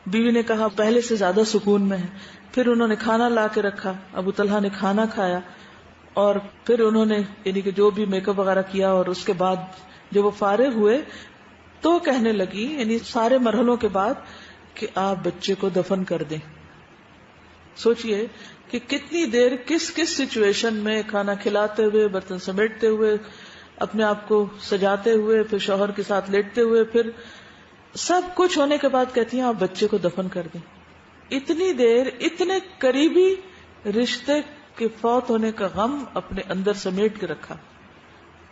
بیوی نے کہا پہلے سے زیادہ سکون میں ہے. پھر انہوں نے کھانا لا کے رکھا، ابو طلحہ نے کھانا کھایا، اور پھر انہوں نے یعنی کہ جو بھی میک اپ وغیرہ کیا، اور اس کے بعد جب وہ فارغ ہوئے تو کہنے لگی یعنی سارے مرحلوں کے بعد کہ آپ بچے کو دفن کر دیں. سوچئے کہ کتنی دیر کس کس سچویشن میں کھانا کھلاتے ہوئے، برتن سمیٹتے ہوئے، اپنے آپ کو سجاتے ہوئے، پھر شوہر کے ساتھ لیٹتے ہوئے، پھر سب کچھ ہونے کے بعد کہتی ہیں آپ بچے کو دفن کر دیں. اتنی دیر اتنے قریبی رشتے کہ فوت ہونے کا غم اپنے اندر سمیٹ کے رکھا.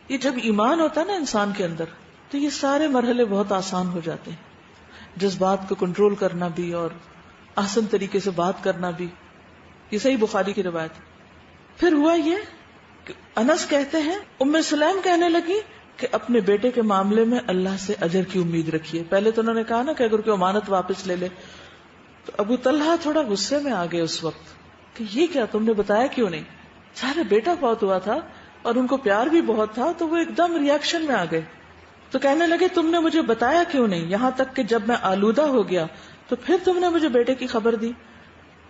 یہ جب ایمان ہوتا ہے نا انسان کے اندر تو یہ سارے مرحلے بہت آسان ہو جاتے ہیں. جذبات کو کنٹرول کرنا بھی اور احسن طریقے سے بات کرنا بھی. یہ صحیح بخاری کی روایت ہے. پھر ہوا یہ کہ انس کہتے ہیں ام سلیم کہنے لگی کہ اپنے بیٹے کے معاملے میں اللہ سے اجر کی امید رکھیے. پہلے تو انہوں نے کہا نا کہ اگر کوئی امانت واپس لے لے, تو ابو طلحہ تھوڑا غصے میں آ گئے اس وقت کہ یہ کیا تم نے بتایا کیوں نہیں. سارے بیٹا فوت ہوا تھا اور ان کو پیار بھی بہت تھا, تو وہ ایک دم ریئیکشن میں آ گئے. تو کہنے لگے تم نے مجھے بتایا کیوں نہیں, یہاں تک کہ جب میں آلودہ ہو گیا تو پھر تم نے مجھے بیٹے کی خبر دی.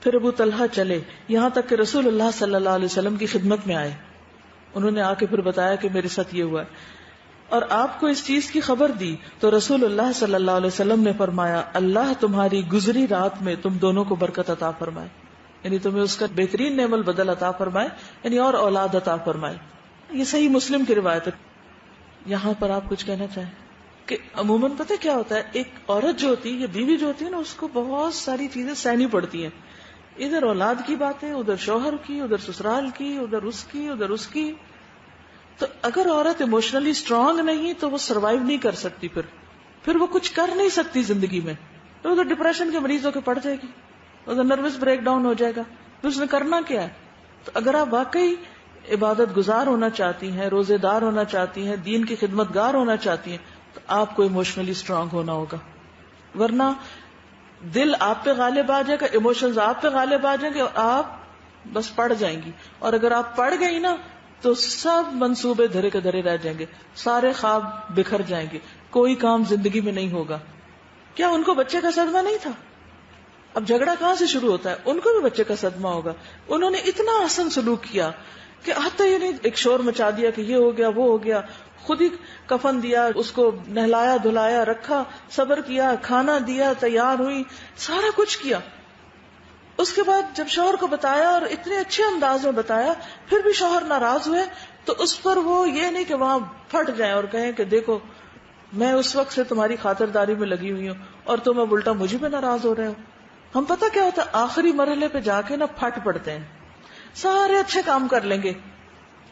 پھر ابو طلحہ چلے یہاں تک کہ رسول اللہ صلی اللہ علیہ وسلم کی خدمت میں آئے. انہوں نے آ کے پھر بتایا کہ میرے ساتھ یہ ہوا ہے اور آپ کو اس چیز کی خبر دی. تو رسول اللہ صلی اللہ علیہ وسلم نے فرمایا اللہ تمہاری گزری رات میں تم دونوں کو برکت عطا فرمائے, یعنی تمہیں اس کا بہترین نعم البدل عطا فرمائے, یعنی اور اولاد عطا فرمائے. یہ صحیح مسلم کی روایت ہے. یہاں پر آپ کچھ کہنا چاہیں کہ عموماً پتہ کیا ہوتا ہے, ایک عورت جو ہوتی ہے یا بیوی جو ہوتی ہے نا, اس کو بہت ساری چیزیں سہنی پڑتی ہیں. ادھر اولاد کی باتیں, ادھر شوہر کی, ادھر سسرال کی, ادھر اس کی, ادھر اس کی. تو اگر عورت ایموشنلی اسٹرانگ نہیں تو وہ سروائیو نہیں کر سکتی, پھر وہ کچھ کر نہیں سکتی زندگی میں. تو ادھر ڈپریشن کے مریض ہو کے پڑ جائے گی, ادھر نروس بریک ڈاؤن ہو جائے گا. پھر اس نے کرنا کیا ہے؟ تو اگر آپ واقعی عبادت گزار ہونا چاہتی ہیں, روزے دار ہونا چاہتی ہیں, دین کی خدمت گار ہونا چاہتی ہیں, تو آپ کو ایموشنلی اسٹرانگ ہونا ہوگا. ورنہ دل آپ پہ غالب آ جائے گا, ایموشنز آپ پہ غالب آ جائیں گے اور آپ بس پڑ جائیں گی. اور اگر آپ پڑ گئی نا تو سب منصوبے دھرے کے دھرے رہ جائیں گے, سارے خواب بکھر جائیں گے, کوئی کام زندگی میں نہیں ہوگا. کیا ان کو بچے کا صدمہ نہیں تھا؟ اب جھگڑا کہاں سے شروع ہوتا ہے؟ ان کو بھی بچے کا صدمہ ہوگا. انہوں نے اتنا حسن سلوک کیا کہ آتا ہی نہیں ایک شور مچا دیا کہ یہ ہو گیا وہ ہو گیا. خود ہی کفن دیا, اس کو نہلایا دھلایا, رکھا, صبر کیا, کھانا دیا, تیار ہوئی, سارا کچھ کیا. اس کے بعد جب شوہر کو بتایا اور اتنے اچھے انداز میں بتایا, پھر بھی شوہر ناراض ہوئے, تو اس پر وہ یہ نہیں کہ وہاں پھٹ جائیں اور کہیں کہ دیکھو میں اس وقت سے تمہاری خاطرداری میں لگی ہوئی ہوں اور تم اب الٹا مجھے پہ ناراض ہو رہے ہو. ہم پتہ کیا ہوتا ہے, آخری مرحلے پہ جا کے نا پھٹ پڑتے ہیں. سارے اچھے کام کر لیں گے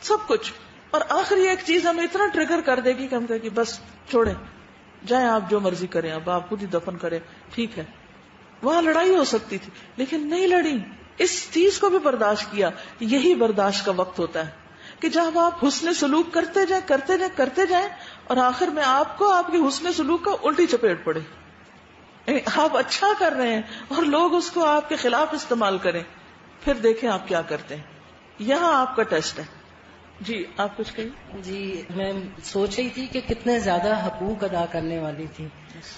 سب کچھ, اور آخری ایک چیز ہمیں اتنا ٹریگر کر دے گی کہ ہم کہیں کہ بس چھوڑیں, جائیں آپ جو مرضی کریں, اب آپ خود ہی دفن کریں, ٹھیک ہے. وہاں لڑائی ہو سکتی تھی لیکن نہیں لڑی, اس چیز کو بھی برداشت کیا. یہی برداشت کا وقت ہوتا ہے کہ جب آپ حسن سلوک کرتے جائیں کرتے جائیں کرتے جائیں اور آخر میں آپ کو آپ کے حسن سلوک کا الٹی چپیٹ پڑے. آپ اچھا کر رہے ہیں اور لوگ اس کو آپ کے خلاف استعمال کریں, پھر دیکھیں آپ کیا کرتے ہیں. یہاں آپ کا ٹیسٹ ہے. جی آپ کچھ کہیں؟ جی میں سوچ رہی تھی کہ کتنے زیادہ حقوق ادا کرنے والی تھی.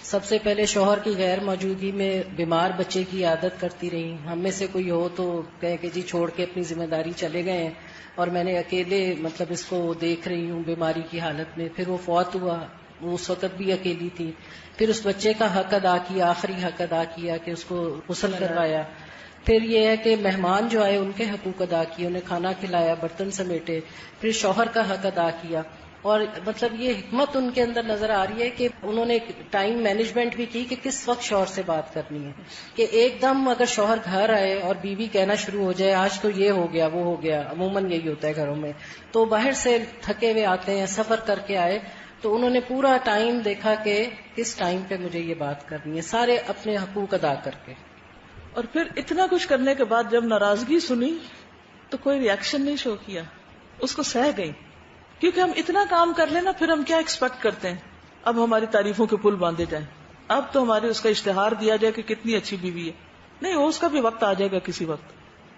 سب سے پہلے شوہر کی غیر موجودگی میں بیمار بچے کی عادت کرتی رہی. ہم میں سے کوئی ہو تو کہے کہ جی چھوڑ کے اپنی ذمہ داری چلے گئے ہیں, اور میں نے اکیلے مطلب اس کو دیکھ رہی ہوں بیماری کی حالت میں. پھر وہ فوت ہوا, وہ اس وقت بھی اکیلی تھی. پھر اس بچے کا حق ادا کیا, آخری حق ادا کیا کہ اس کو غسل کروایا. پھر یہ ہے کہ مہمان جو آئے ان کے حقوق ادا کیے, انہیں کھانا کھلایا, برتن سمیٹے. پھر شوہر کا حق ادا کیا. اور مطلب یہ حکمت ان کے اندر نظر آ رہی ہے کہ انہوں نے ٹائم مینجمنٹ بھی کی کہ کس وقت شوہر سے بات کرنی ہے. کہ ایک دم اگر شوہر گھر آئے اور بیوی کہنا شروع ہو جائے آج تو یہ ہو گیا وہ ہو گیا, عموماً یہی ہوتا ہے گھروں میں, تو باہر سے تھکے ہوئے آتے ہیں, سفر کر کے آئے, تو انہوں نے پورا ٹائم دیکھا کہ کس ٹائم پہ مجھے یہ بات کرنی ہے, سارے اپنے حقوق ادا کر کے. اور پھر اتنا کچھ کرنے کے بعد جب ناراضگی سنی تو کوئی ری ایکشن نہیں شو کیا, اس کو سہ گئی. کیونکہ ہم اتنا کام کر لیں نا, پھر ہم کیا ایکسپیکٹ کرتے ہیں, اب ہماری تعریفوں کے پل باندھے جائیں, اب تو ہمارے اس کا اشتہار دیا جائے کہ کتنی اچھی بیوی ہے. نہیں, اس کا بھی وقت آ جائے گا کسی وقت,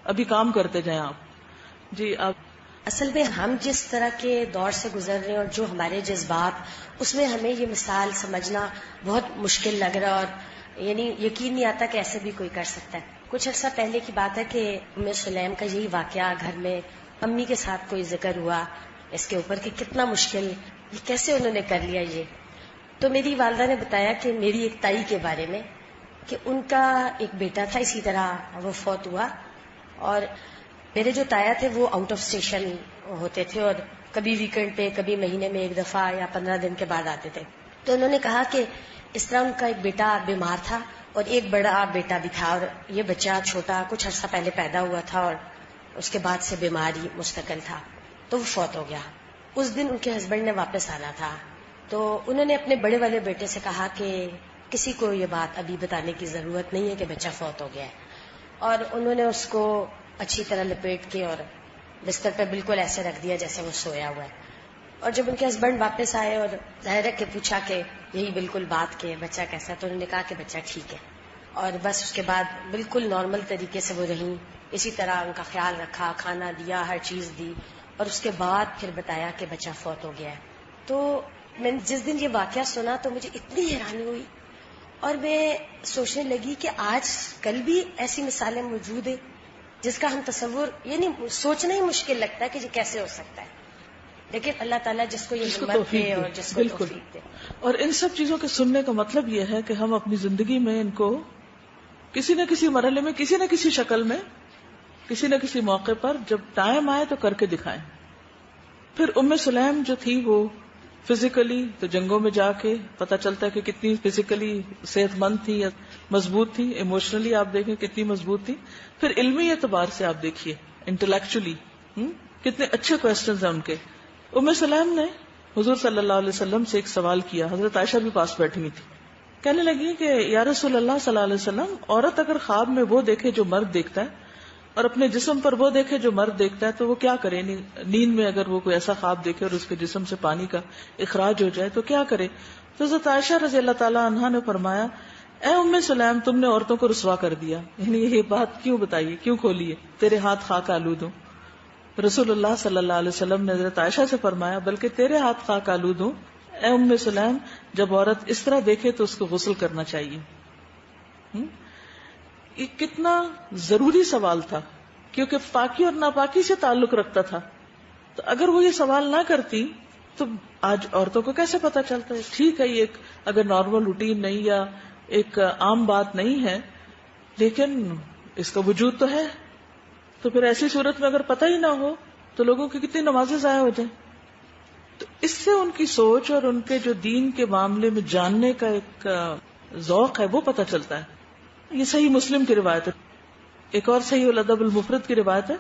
ابھی کام کرتے جائیں آپ. جی آپ. اصل میں ہم جس طرح کے دور سے گزر رہے ہیں اور جو ہمارے جذبات, اس میں ہمیں یہ مثال سمجھنا بہت مشکل لگ رہا ہے, اور یعنی یقین نہیں آتا کہ ایسے بھی کوئی کر سکتا ہے. کچھ عرصہ پہلے کی بات ہے کہ ام سلیم کا یہی واقعہ گھر میں امی کے ساتھ کوئی ذکر ہوا اس کے اوپر کہ کتنا مشکل, یہ کیسے انہوں نے کر لیا یہ. تو میری والدہ نے بتایا کہ میری ایک تائی کے بارے میں کہ ان کا ایک بیٹا تھا, اسی طرح وہ فوت ہوا, اور میرے جو تایا تھے وہ آؤٹ آف اسٹیشن ہوتے تھے اور کبھی ویکینڈ پہ, کبھی مہینے میں ایک دفعہ یا 15 دن کے بعد آتے تھے. تو انہوں نے کہا کہ اس طرح ان کا ایک بیٹا بیمار تھا اور ایک بڑا بیٹا بھی تھا, اور یہ بچہ چھوٹا کچھ عرصہ پہلے پیدا ہوا تھا, اور اس کے بعد سے بیماری مستقل تھا تو وہ فوت ہو گیا. اس دن ان کے ہسبینڈ نے واپس آنا تھا تو انہوں نے اپنے بڑے والے بیٹے سے کہا کہ کسی کو یہ بات ابھی بتانے کی ضرورت نہیں ہے کہ بچہ فوت ہو گیا ہے. اور انہوں نے اس کو اچھی طرح لپیٹ کے اور بستر پہ بالکل ایسے رکھ دیا جیسے وہ سویا ہوا ہے. اور جب ان کے ہسبینڈ واپس آئے اور ظاہر ہے کہ پوچھا کہ یہی بالکل بات کہ بچہ کیسا ہے, تو انہوں نے کہا کہ بچہ ٹھیک ہے. اور بس اس کے بعد بالکل نارمل طریقے سے وہ رہیں, اسی طرح ان کا خیال رکھا, کھانا دیا, ہر چیز دی, اور اس کے بعد پھر بتایا کہ بچہ فوت ہو گیا ہے. تو میں جس دن یہ واقعہ سنا تو مجھے اتنی حیرانی ہوئی اور میں سوچنے لگی کہ آج کل بھی ایسی مثالیں موجود ہیں جس کا ہم تصور یعنی سوچنا ہی مشکل لگتا ہے کہ یہ کیسے ہو سکتا ہے. لیکن اللہ تعالیٰ جس کو یہ ہمت دے اور جس کو توفیق دے. اور ان سب چیزوں کے سننے کا مطلب یہ ہے کہ ہم اپنی زندگی میں ان کو کسی نہ کسی مرحلے میں, کسی نہ کسی شکل میں, کسی نہ کسی موقع پر جب ٹائم آئے تو کر کے دکھائیں. پھر ام سلیم جو تھی وہ فزیکلی تو جنگوں میں جا کے پتہ چلتا ہے کہ کتنی فزیکلی صحت مند تھی یا مضبوط تھی, ایموشنلی آپ دیکھیں کتنی مضبوط تھی. پھر علمی اعتبار سے آپ دیکھیے انٹلیکچولی کتنے اچھے کوسچنز ہیں ان کے. ام سلیم نے حضور صلی اللہ علیہ وسلم سے ایک سوال کیا, حضرت عائشہ بھی پاس بیٹھی ہوئی تھی. کہنے لگی کہ یا رسول اللہ صلی اللہ علیہ وسلم, عورت اگر خواب میں وہ دیکھے جو مرد دیکھتا ہے اور اپنے جسم پر وہ دیکھے جو مرد دیکھتا ہے تو وہ کیا کرے؟ نیند میں اگر وہ کوئی ایسا خواب دیکھے اور اس کے جسم سے پانی کا اخراج ہو جائے تو کیا کرے؟ تو حضرت عائشہ رضی اللہ تعالی عنہا نے فرمایا, اے ام سلیم, تم نے عورتوں کو رسوا کر دیا. یعنی یہ بات کیوں بتائیے, کیوں کھولیے؟ تیرے ہاتھ خاک آلود ہوں. رسول اللہ صلی اللہ علیہ وسلم نے حضرت عائشہ سے فرمایا, بلکہ تیرے ہاتھ خاک آلود ہوں. اے ام سلیم, جب عورت اس طرح دیکھے تو اس کو غسل کرنا چاہیے. یہ کتنا ضروری سوال تھا کیونکہ پاکی اور ناپاکی سے تعلق رکھتا تھا. تو اگر وہ یہ سوال نہ کرتی تو آج عورتوں کو کیسے پتا چلتا ہے؟ ٹھیک ہے یہ ایک اگر نارمل روٹین نہیں یا ایک عام بات نہیں ہے, لیکن اس کا وجود تو ہے. تو پھر ایسی صورت میں اگر پتہ ہی نہ ہو تو لوگوں کی کتنی نمازیں ضائع ہو جائیں. تو اس سے ان کی سوچ اور ان کے جو دین کے معاملے میں جاننے کا ایک ذوق ہے وہ پتہ چلتا ہے. یہ صحیح مسلم کی روایت ہے. ایک اور صحیح الادب المفرد کی روایت ہے.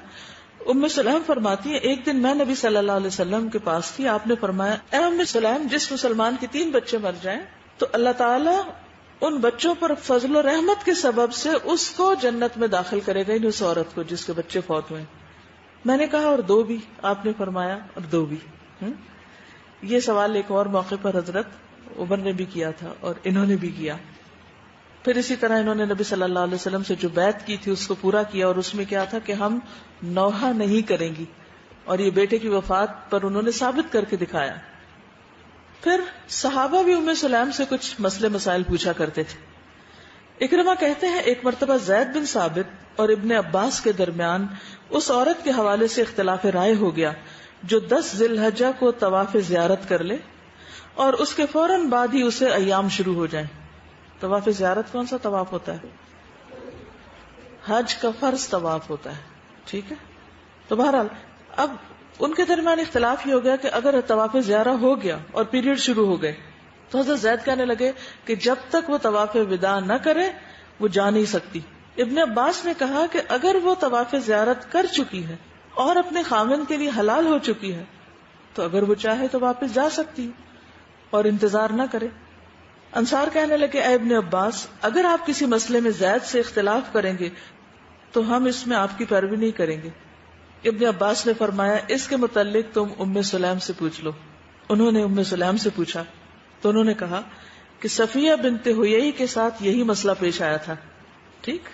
ام سلیم فرماتی ہے, ایک دن میں نبی صلی اللہ علیہ وسلم کے پاس تھی. آپ نے فرمایا, اے ام سلیم, جس مسلمان کے 3 بچے مر جائیں تو اللہ تعالیٰ ان بچوں پر فضل و رحمت کے سبب سے اس کو جنت میں داخل کرے گا, اس عورت کو جس کے بچے فوت ہوئے. میں نے کہا, اور 2 بھی؟ آپ نے فرمایا, اور 2 بھی. یہ سوال ایک اور موقع پر حضرت عمر نے بھی کیا تھا اور انہوں نے بھی کیا. پھر اسی طرح انہوں نے نبی صلی اللہ علیہ وسلم سے جو بیعت کی تھی اس کو پورا کیا, اور اس میں کیا تھا کہ ہم نوحہ نہیں کریں گی, اور یہ بیٹے کی وفات پر انہوں نے ثابت کر کے دکھایا. پھر صحابہ بھی ام سلیم سے کچھ مسئلے مسائل پوچھا کرتے تھے. اکرمہ کہتے ہیں, ایک مرتبہ زید بن ثابت اور ابن عباس کے درمیان اس عورت کے حوالے سے اختلاف رائے ہو گیا جو 10 ذی الحجہ کو طواف زیارت کر لے اور اس کے فوراً بعد ہی اسے ایام شروع ہو جائیں. طواف زیارت کون سا طواف ہوتا ہے؟ حج کا فرض طواف ہوتا ہے. ٹھیک ہے, تو بہرحال اب ان کے درمیان اختلاف ہی ہو گیا کہ اگر طواف زیارہ ہو گیا اور پیریڈ شروع ہو گئے تو حضرت زید کہنے لگے کہ جب تک وہ طواف وداع نہ کرے وہ جا نہیں سکتی. ابن عباس نے کہا کہ اگر وہ طواف زیارت کر چکی ہے اور اپنے خامن کے لیے حلال ہو چکی ہے تو اگر وہ چاہے تو واپس جا سکتی اور انتظار نہ کرے. انصار کہنے لگے, اے ابن عباس, اگر آپ کسی مسئلے میں زید سے اختلاف کریں گے تو ہم اس میں آپ کی پیروی نہیں کریں گے. ابن عباس نے فرمایا, اس کے متعلق تم ام سلیم سے پوچھ لو. انہوں نے ام سلیم سے پوچھا تو انہوں نے کہا کہ صفیہ بنت حیی کے ساتھ یہی مسئلہ پیش آیا تھا. ٹھیک,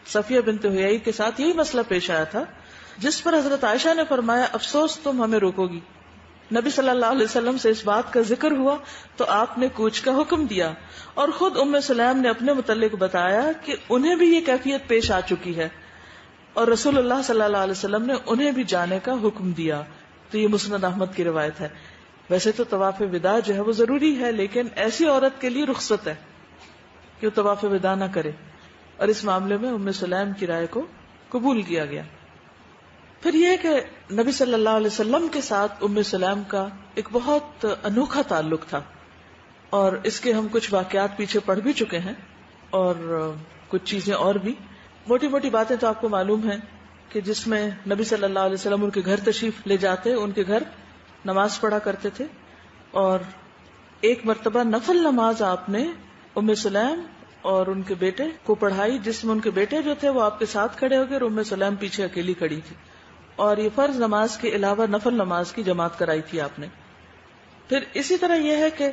صفیہ بنت حیی کے ساتھ یہی مسئلہ پیش آیا تھا جس پر حضرت عائشہ نے فرمایا, افسوس تم ہمیں روکو گی. نبی صلی اللہ علیہ وسلم سے اس بات کا ذکر ہوا تو آپ نے کوچ کا حکم دیا, اور خود ام سلیم نے اپنے متعلق بتایا کہ انہیں بھی یہ کیفیت پیش آ چکی ہے اور رسول اللہ صلی اللہ علیہ وسلم نے انہیں بھی جانے کا حکم دیا. تو یہ مسند احمد کی روایت ہے. ویسے تو طواف وداع جو ہے وہ ضروری ہے, لیکن ایسی عورت کے لیے رخصت ہے کہ وہ طواف وداع نہ کرے, اور اس معاملے میں ام سلیم کی رائے کو قبول کیا گیا. پھر یہ کہ نبی صلی اللہ علیہ وسلم کے ساتھ ام سلیم کا ایک بہت انوکھا تعلق تھا, اور اس کے ہم کچھ واقعات پیچھے پڑھ بھی چکے ہیں اور کچھ چیزیں اور بھی. موٹی موٹی باتیں تو آپ کو معلوم ہیں کہ جس میں نبی صلی اللہ علیہ وسلم ان کے گھر تشریف لے جاتے، ان کے گھر نماز پڑھا کرتے تھے، اور ایک مرتبہ نفل نماز آپ نے ام سلیم اور ان کے بیٹے کو پڑھائی، جس میں ان کے بیٹے جو تھے وہ آپ کے ساتھ کھڑے ہو گئے اور ام سلیم پیچھے اکیلی کھڑی تھی، اور یہ فرض نماز کے علاوہ نفل نماز کی جماعت کرائی تھی آپ نے. پھر اسی طرح یہ ہے کہ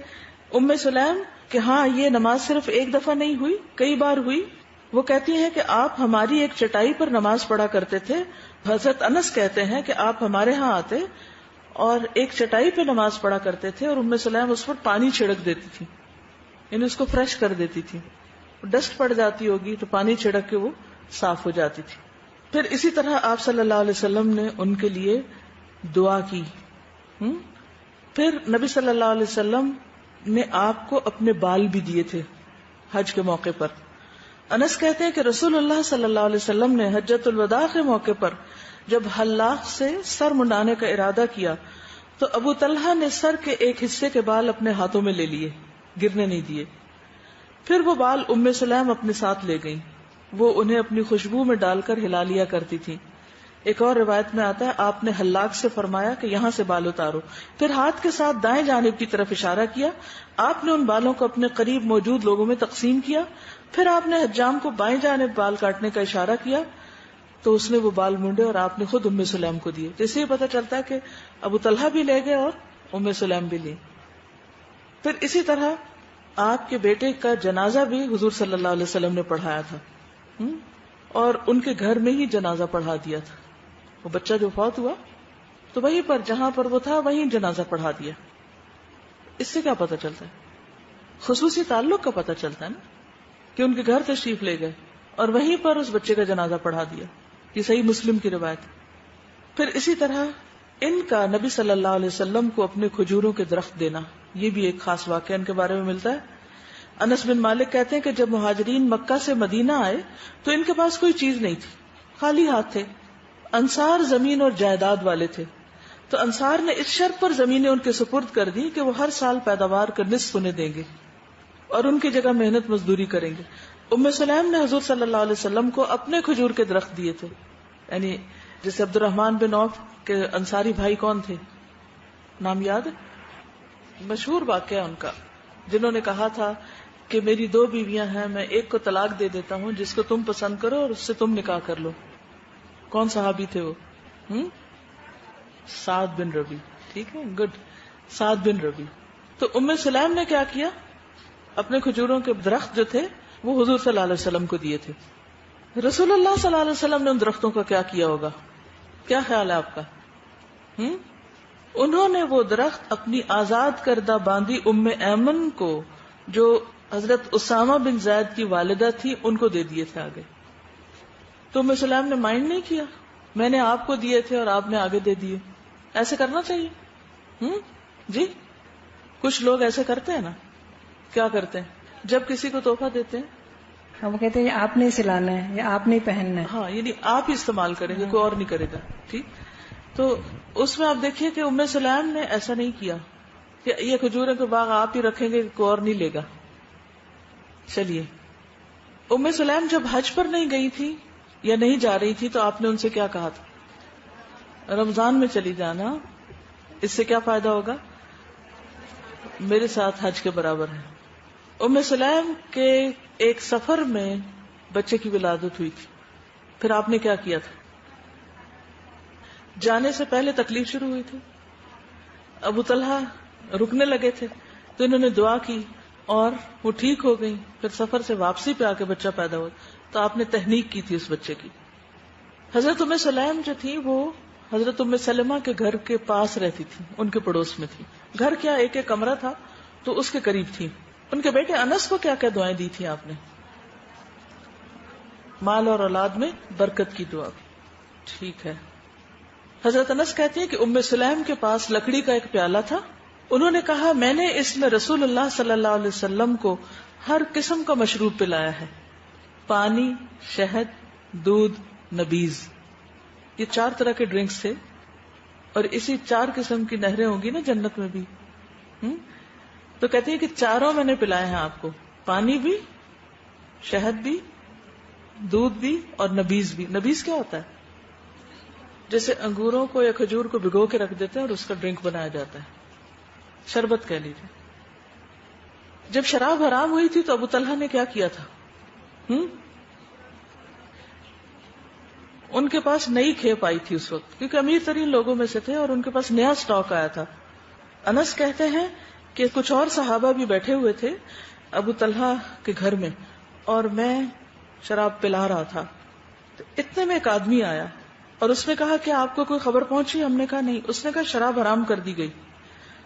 ام سلیم کہ ہاں یہ نماز صرف ایک دفعہ نہیں ہوئی، کئی بار ہوئی. وہ کہتی ہیں کہ آپ ہماری ایک چٹائی پر نماز پڑھا کرتے تھے. حضرت انس کہتے ہیں کہ آپ ہمارے ہاں آتے اور ایک چٹائی پہ نماز پڑھا کرتے تھے اور ام سلیم اس پر پانی چھڑک دیتی تھی، یعنی اس کو فریش کر دیتی تھی. ڈسٹ پڑ جاتی ہوگی تو پانی چھڑک کے وہ صاف ہو جاتی تھی. پھر اسی طرح آپ صلی اللہ علیہ وسلم نے ان کے لیے دعا کی. پھر نبی صلی اللہ علیہ وسلم نے آپ کو اپنے بال بھی دیے تھے حج کے موقع پر. انس کہتے ہیں کہ رسول اللہ صلی اللہ علیہ وسلم نے حجۃ الوداع کے موقع پر جب حلاق سے سر منڈانے کا ارادہ کیا تو ابو طلحہ نے سر کے ایک حصے کے بال اپنے ہاتھوں میں لے لیے، گرنے نہیں دیے. پھر وہ بال ام سلیم اپنے ساتھ لے گئیں، وہ انہیں اپنی خوشبو میں ڈال کر ہلا لیا کرتی تھی. ایک اور روایت میں آتا ہے آپ نے حلاق سے فرمایا کہ یہاں سے بال اتارو، پھر ہاتھ کے ساتھ دائیں جانب کی طرف اشارہ کیا. آپ نے ان بالوں کو اپنے قریب موجود لوگوں میں تقسیم کیا. پھر آپ نے حجام کو بائیں جانب بال کاٹنے کا اشارہ کیا تو اس نے وہ بال مونڈے اور آپ نے خود ام سلیم کو دیے. تو اس سے پتہ چلتا ہے کہ ابو طلحہ بھی لے گئے اور ام سلیم بھی لی. پھر اسی طرح آپ کے بیٹے کا جنازہ بھی حضور صلی اللہ علیہ وسلم نے پڑھایا تھا اور ان کے گھر میں ہی جنازہ پڑھا دیا تھا. وہ بچہ جو فوت ہوا تو وہیں پر جہاں پر وہ تھا وہیں جنازہ پڑھا دیا. اس سے کیا پتہ چلتا ہے؟ خصوصی تعلق کا پتہ چلتا ہے نا، کہ ان کے گھر تشریف لے گئے اور وہیں پر اس بچے کا جنازہ پڑھا دیا. یہ صحیح مسلم کی روایت. پھر اسی طرح ان کا نبی صلی اللہ علیہ وسلم کو اپنے کھجوروں کے درخت دینا، یہ بھی ایک خاص واقعہ ان کے بارے میں ملتا ہے. انس بن مالک کہتے ہیں کہ جب مہاجرین مکہ سے مدینہ آئے تو ان کے پاس کوئی چیز نہیں تھی، خالی ہاتھ تھے. انصار زمین اور جائیداد والے تھے تو انصار نے اس شرط پر زمینیں ان کے سپرد کر دی کہ وہ ہر سال پیداوار کا نصف انہیں دیں گے اور ان کی جگہ محنت مزدوری کریں گے. ام سلیم نے حضور صلی اللہ علیہ وسلم کو اپنے کھجور کے درخت دیے تھے. یعنی جیسے عبد الرحمن بن عوف کے انصاری بھائی کون تھے، نام یاد ہے؟ مشہور واقعہ ان کا، جنہوں نے کہا تھا کہ میری 2 بیویاں ہیں، میں ایک کو طلاق دے دیتا ہوں جس کو تم پسند کرو اور اس سے تم نکاح کر لو. کون صحابی تھے وہ؟ سعد بن ربی. ٹھیک ہے، گڈ، سعد بن ربی. تو ام سلیم نے کیا کیا، اپنے کھجوروں کے درخت جو تھے وہ حضور صلی اللہ علیہ وسلم کو دیے تھے. رسول اللہ صلی اللہ علیہ وسلم نے ان درختوں کا کیا کیا ہوگا؟ کیا خیال ہے آپ کا؟ انہوں نے وہ درخت اپنی آزاد کردہ باندی ام ایمن کو، جو حضرت اسامہ بن زید کی والدہ تھی، ان کو دے دیے تھے آگے. تو ام سلیم نے مائنڈ نہیں کیا، میں نے آپ کو دیے تھے اور آپ نے آگے دے دیے. ایسے کرنا چاہیے. جی کچھ لوگ ایسے کرتے ہیں نا. کیا کرتے ہیں جب کسی کو تحفہ دیتے ہیں؟ ہم کہتے ہیں آپ نے سلانا ہے یا آپ نہیں پہننا ہے. ہاں، یعنی آپ ہی استعمال کریں گے، کوئی اور نہیں کرے گا. ٹھیک. تو اس میں آپ دیکھیے کہ ام سلیم نے ایسا نہیں کیا کہ یہ کھجوروں کے باغ آپ ہی رکھیں گے، کوئی اور نہیں لے گا. چلیے، ام سلیم جب حج پر نہیں گئی تھی یا نہیں جا رہی تھی تو آپ نے ان سے کیا کہا تھا؟ رمضان میں چلی جانا، اس سے کیا فائدہ ہوگا؟ میرے ساتھ حج کے برابر ہے. ام سلیم کے ایک سفر میں بچے کی ولادت ہوئی تھی. پھر آپ نے کیا کیا تھا؟ جانے سے پہلے تکلیف شروع ہوئی تھی، ابو طلحہ رکنے لگے تھے تو انہوں نے دعا کی اور وہ ٹھیک ہو گئی. پھر سفر سے واپسی پہ آ کے بچہ پیدا ہوا تو آپ نے تہنیک کی تھی اس بچے کی. حضرت ام سلیم جو تھی وہ حضرت ام سلمہ کے گھر کے پاس رہتی تھی، ان کے پڑوس میں تھی. گھر کیا ایک ایک کمرہ تھا تو اس کے قریب تھی. ان کے بیٹے انس کو کیا کیا دعائیں دی تھی آپ نے؟ مال اور اولاد میں برکت کی دعا. ٹھیک ہے. حضرت انس کہتے ہیں کہ ام سلیم کے پاس لکڑی کا ایک پیالہ تھا. انہوں نے کہا میں نے اس میں رسول اللہ صلی اللہ علیہ وسلم کو ہر قسم کا مشروب پلایا ہے، پانی، شہد، دودھ، نبیذ. یہ 4 طرح کے ڈرنکس تھے اور اسی 4 قسم کی نہریں ہوں گی نا جنت میں بھی. تو کہتے ہیں کہ چاروں میں نے پلائے ہیں آپ کو، پانی بھی، شہد بھی، دودھ بھی اور نبیذ بھی. نبیذ کیا ہوتا ہے؟ جیسے انگوروں کو یا کھجور کو بھگو کے رکھ دیتے ہیں اور اس کا ڈرنک بنایا جاتا ہے, شربت کہہ لیجیے. جب شراب حرام ہوئی تھی تو ابو طلحہ نے کیا کیا تھا؟ ان کے پاس نئی کھیپ آئی تھی اس وقت, کیونکہ امیر ترین لوگوں میں سے تھے اور ان کے پاس نیا سٹاک آیا تھا. انس کہتے ہیں کہ کچھ اور صحابہ بھی بیٹھے ہوئے تھے ابو طلحہ کے گھر میں, اور میں شراب پلا رہا تھا. تو اتنے میں ایک آدمی آیا اور اس نے کہا کہ آپ کو کوئی خبر پہنچی؟ ہم نے کہا نہیں. اس نے کہا شراب حرام کر دی گئی.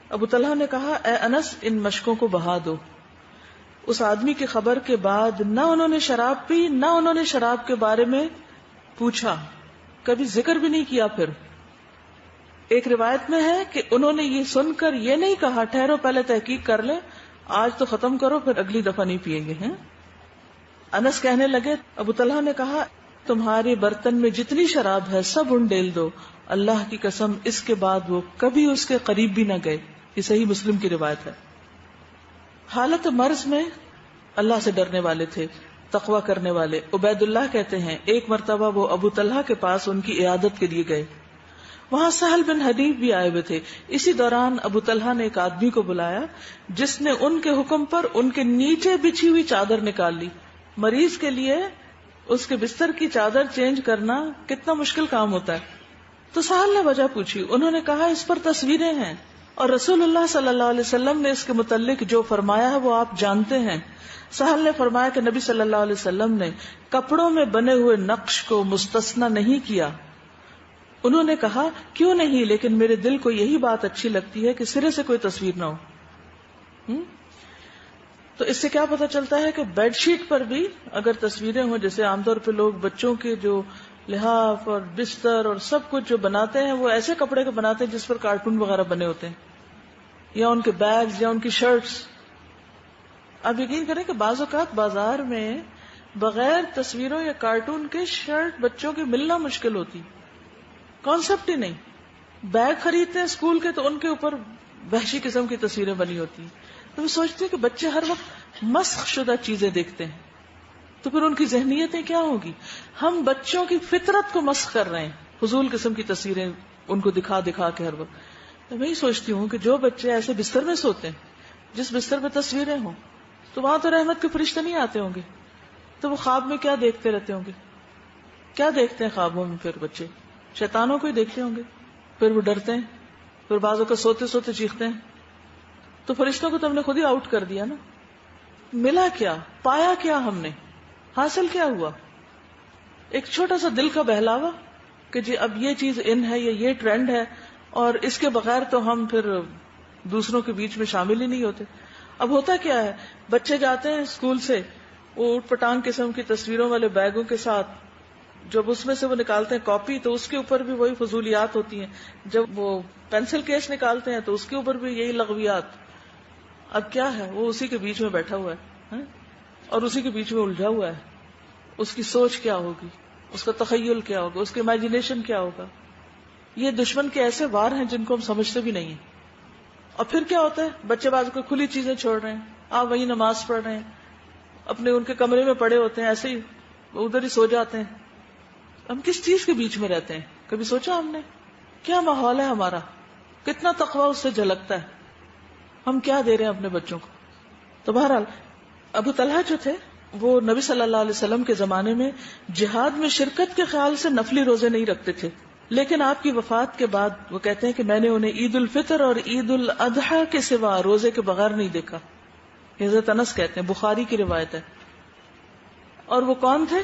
ابو طلحہ نے کہا اے انس ان مشکوں کو بہا دو. اس آدمی کی خبر کے بعد نہ انہوں نے شراب پی, نہ انہوں نے شراب کے بارے میں پوچھا, کبھی ذکر بھی نہیں کیا. پھر ایک روایت میں ہے کہ انہوں نے یہ سن کر یہ نہیں کہا ٹھہرو پہلے تحقیق کر لیں, آج تو ختم کرو پھر اگلی دفعہ نہیں پیئیں گے. ہیں انس کہنے لگے ابو طلحہ نے کہا تمہارے برتن میں جتنی شراب ہے سب انڈیل دو. اللہ کی قسم اس کے بعد وہ کبھی اس کے قریب بھی نہ گئے. یہ صحیح مسلم کی روایت ہے. حالت مرض میں اللہ سے ڈرنے والے تھے, تقوی کرنے والے. عبید اللہ کہتے ہیں ایک مرتبہ وہ ابو طلحہ کے پاس ان کی عیادت کے لیے گئے. وہاں سہل بن حنیف بھی آئے ہوئے تھے. اسی دوران ابو طلحہ نے ایک آدمی کو بلایا جس نے ان کے حکم پر ان کے نیچے بچھی ہوئی چادر نکال لی. مریض کے لیے اس کے بستر کی چادر چینج کرنا کتنا مشکل کام ہوتا ہے. تو سہل نے وجہ پوچھی. انہوں نے کہا اس پر تصویریں ہیں اور رسول اللہ صلی اللہ علیہ وسلم نے اس کے متعلق جو فرمایا ہے وہ آپ جانتے ہیں. سہل نے فرمایا کہ نبی صلی اللہ علیہ وسلم نے کپڑوں میں بنے ہوئے نقش کو مستثنا نہیں کیا. انہوں نے کہا کیوں نہیں, لیکن میرے دل کو یہی بات اچھی لگتی ہے کہ سرے سے کوئی تصویر نہ ہو. تو اس سے کیا پتہ چلتا ہے کہ بیڈ شیٹ پر بھی اگر تصویریں ہوں, جیسے عام طور پہ لوگ بچوں کے جو لحاف اور بستر اور سب کچھ جو بناتے ہیں وہ ایسے کپڑے کے بناتے ہیں جس پر کارٹون وغیرہ بنے ہوتے ہیں, یا ان کے بیگز یا ان کی شرٹس. آپ یقین کریں کہ بعض اوقات بازار میں بغیر تصویروں یا کارٹون کے شرٹ بچوں کی ملنا مشکل ہوتی, کانسیپٹ ہی نہیں. بیگ خریدتے ہیں اسکول کے تو ان کے اوپر وحشی قسم کی تصویریں بنی ہوتی ہیں. تو میں سوچتی ہوں کہ بچے ہر وقت مسخ شدہ چیزیں دیکھتے ہیں تو پھر ان کی ذہنیتیں کیا ہوگی. ہم بچوں کی فطرت کو مسخ کر رہے ہیں, فضول قسم کی تصویریں ان کو دکھا دکھا کے ہر وقت. تو میں یہ سوچتی ہوں کہ جو بچے ایسے بستر میں سوتے ہیں جس بستر پہ تصویریں ہوں, تو وہاں تو رحمت کے فرشتے نہیں آتے ہوں گے, تو وہ خواب میں کیا دیکھتے رہتے ہوں گے؟ کیا دیکھتے ہیں خوابوں میں؟ پھر بچے شیطانوں کو ہی دیکھتے ہوں گے. پھر وہ ڈرتے ہیں, پھر بعضوں کا سوتے سوتے چیختے ہیں. تو فرشتوں کو تو ہم نے خود ہی آؤٹ کر دیا نا. ملا کیا, پایا کیا, ہم نے حاصل کیا ہوا؟ ایک چھوٹا سا دل کا بہلاوا کہ جی اب یہ چیز ان ہے یا یہ ٹرینڈ ہے, اور اس کے بغیر تو ہم پھر دوسروں کے بیچ میں شامل ہی نہیں ہوتے. اب ہوتا کیا ہے, بچے جاتے ہیں اسکول سے وہ اوٹ پٹانگ قسم کی تصویروں والے بیگوں کے ساتھ, جب اس میں سے وہ نکالتے ہیں کاپی تو اس کے اوپر بھی وہی فضولیات ہوتی ہیں. جب وہ پینسل کیس نکالتے ہیں تو اس کے اوپر بھی یہی لغویات. اب کیا ہے, وہ اسی کے بیچ میں بیٹھا ہوا ہے اور اسی کے بیچ میں الجھا ہوا ہے. اس کی سوچ کیا ہوگی, اس کا تخیل کیا ہوگا, اس کی امیجنیشن کیا ہوگا. یہ دشمن کے ایسے وار ہیں جن کو ہم سمجھتے بھی نہیں ہیں. اور پھر کیا ہوتا ہے, بچے باز کو کھلی چیزیں چھوڑ رہے ہیں, آپ وہی نماز پڑھ رہے ہیں, اپنے ان کے کمرے میں پڑے ہوتے ہیں, ایسے ہی ادھر ہی سو جاتے ہیں. ہم کس چیز کے بیچ میں رہتے ہیں؟ کبھی سوچا ہم نے کیا ماحول ہے ہمارا, کتنا تقویٰ اس سے جھلکتا ہے, ہم کیا دے رہے ہیں اپنے بچوں کو. تو بہرحال ابو طلحہ جو تھے وہ نبی صلی اللہ علیہ وسلم کے زمانے میں جہاد میں شرکت کے خیال سے نفلی روزے نہیں رکھتے تھے, لیکن آپ کی وفات کے بعد وہ کہتے ہیں کہ میں نے انہیں عید الفطر اور عید الاضحیٰ کے سوا روزے کے بغیر نہیں دیکھا. حضرت انس کہتے ہیں, بخاری کی روایت ہے. اور وہ کون تھے؟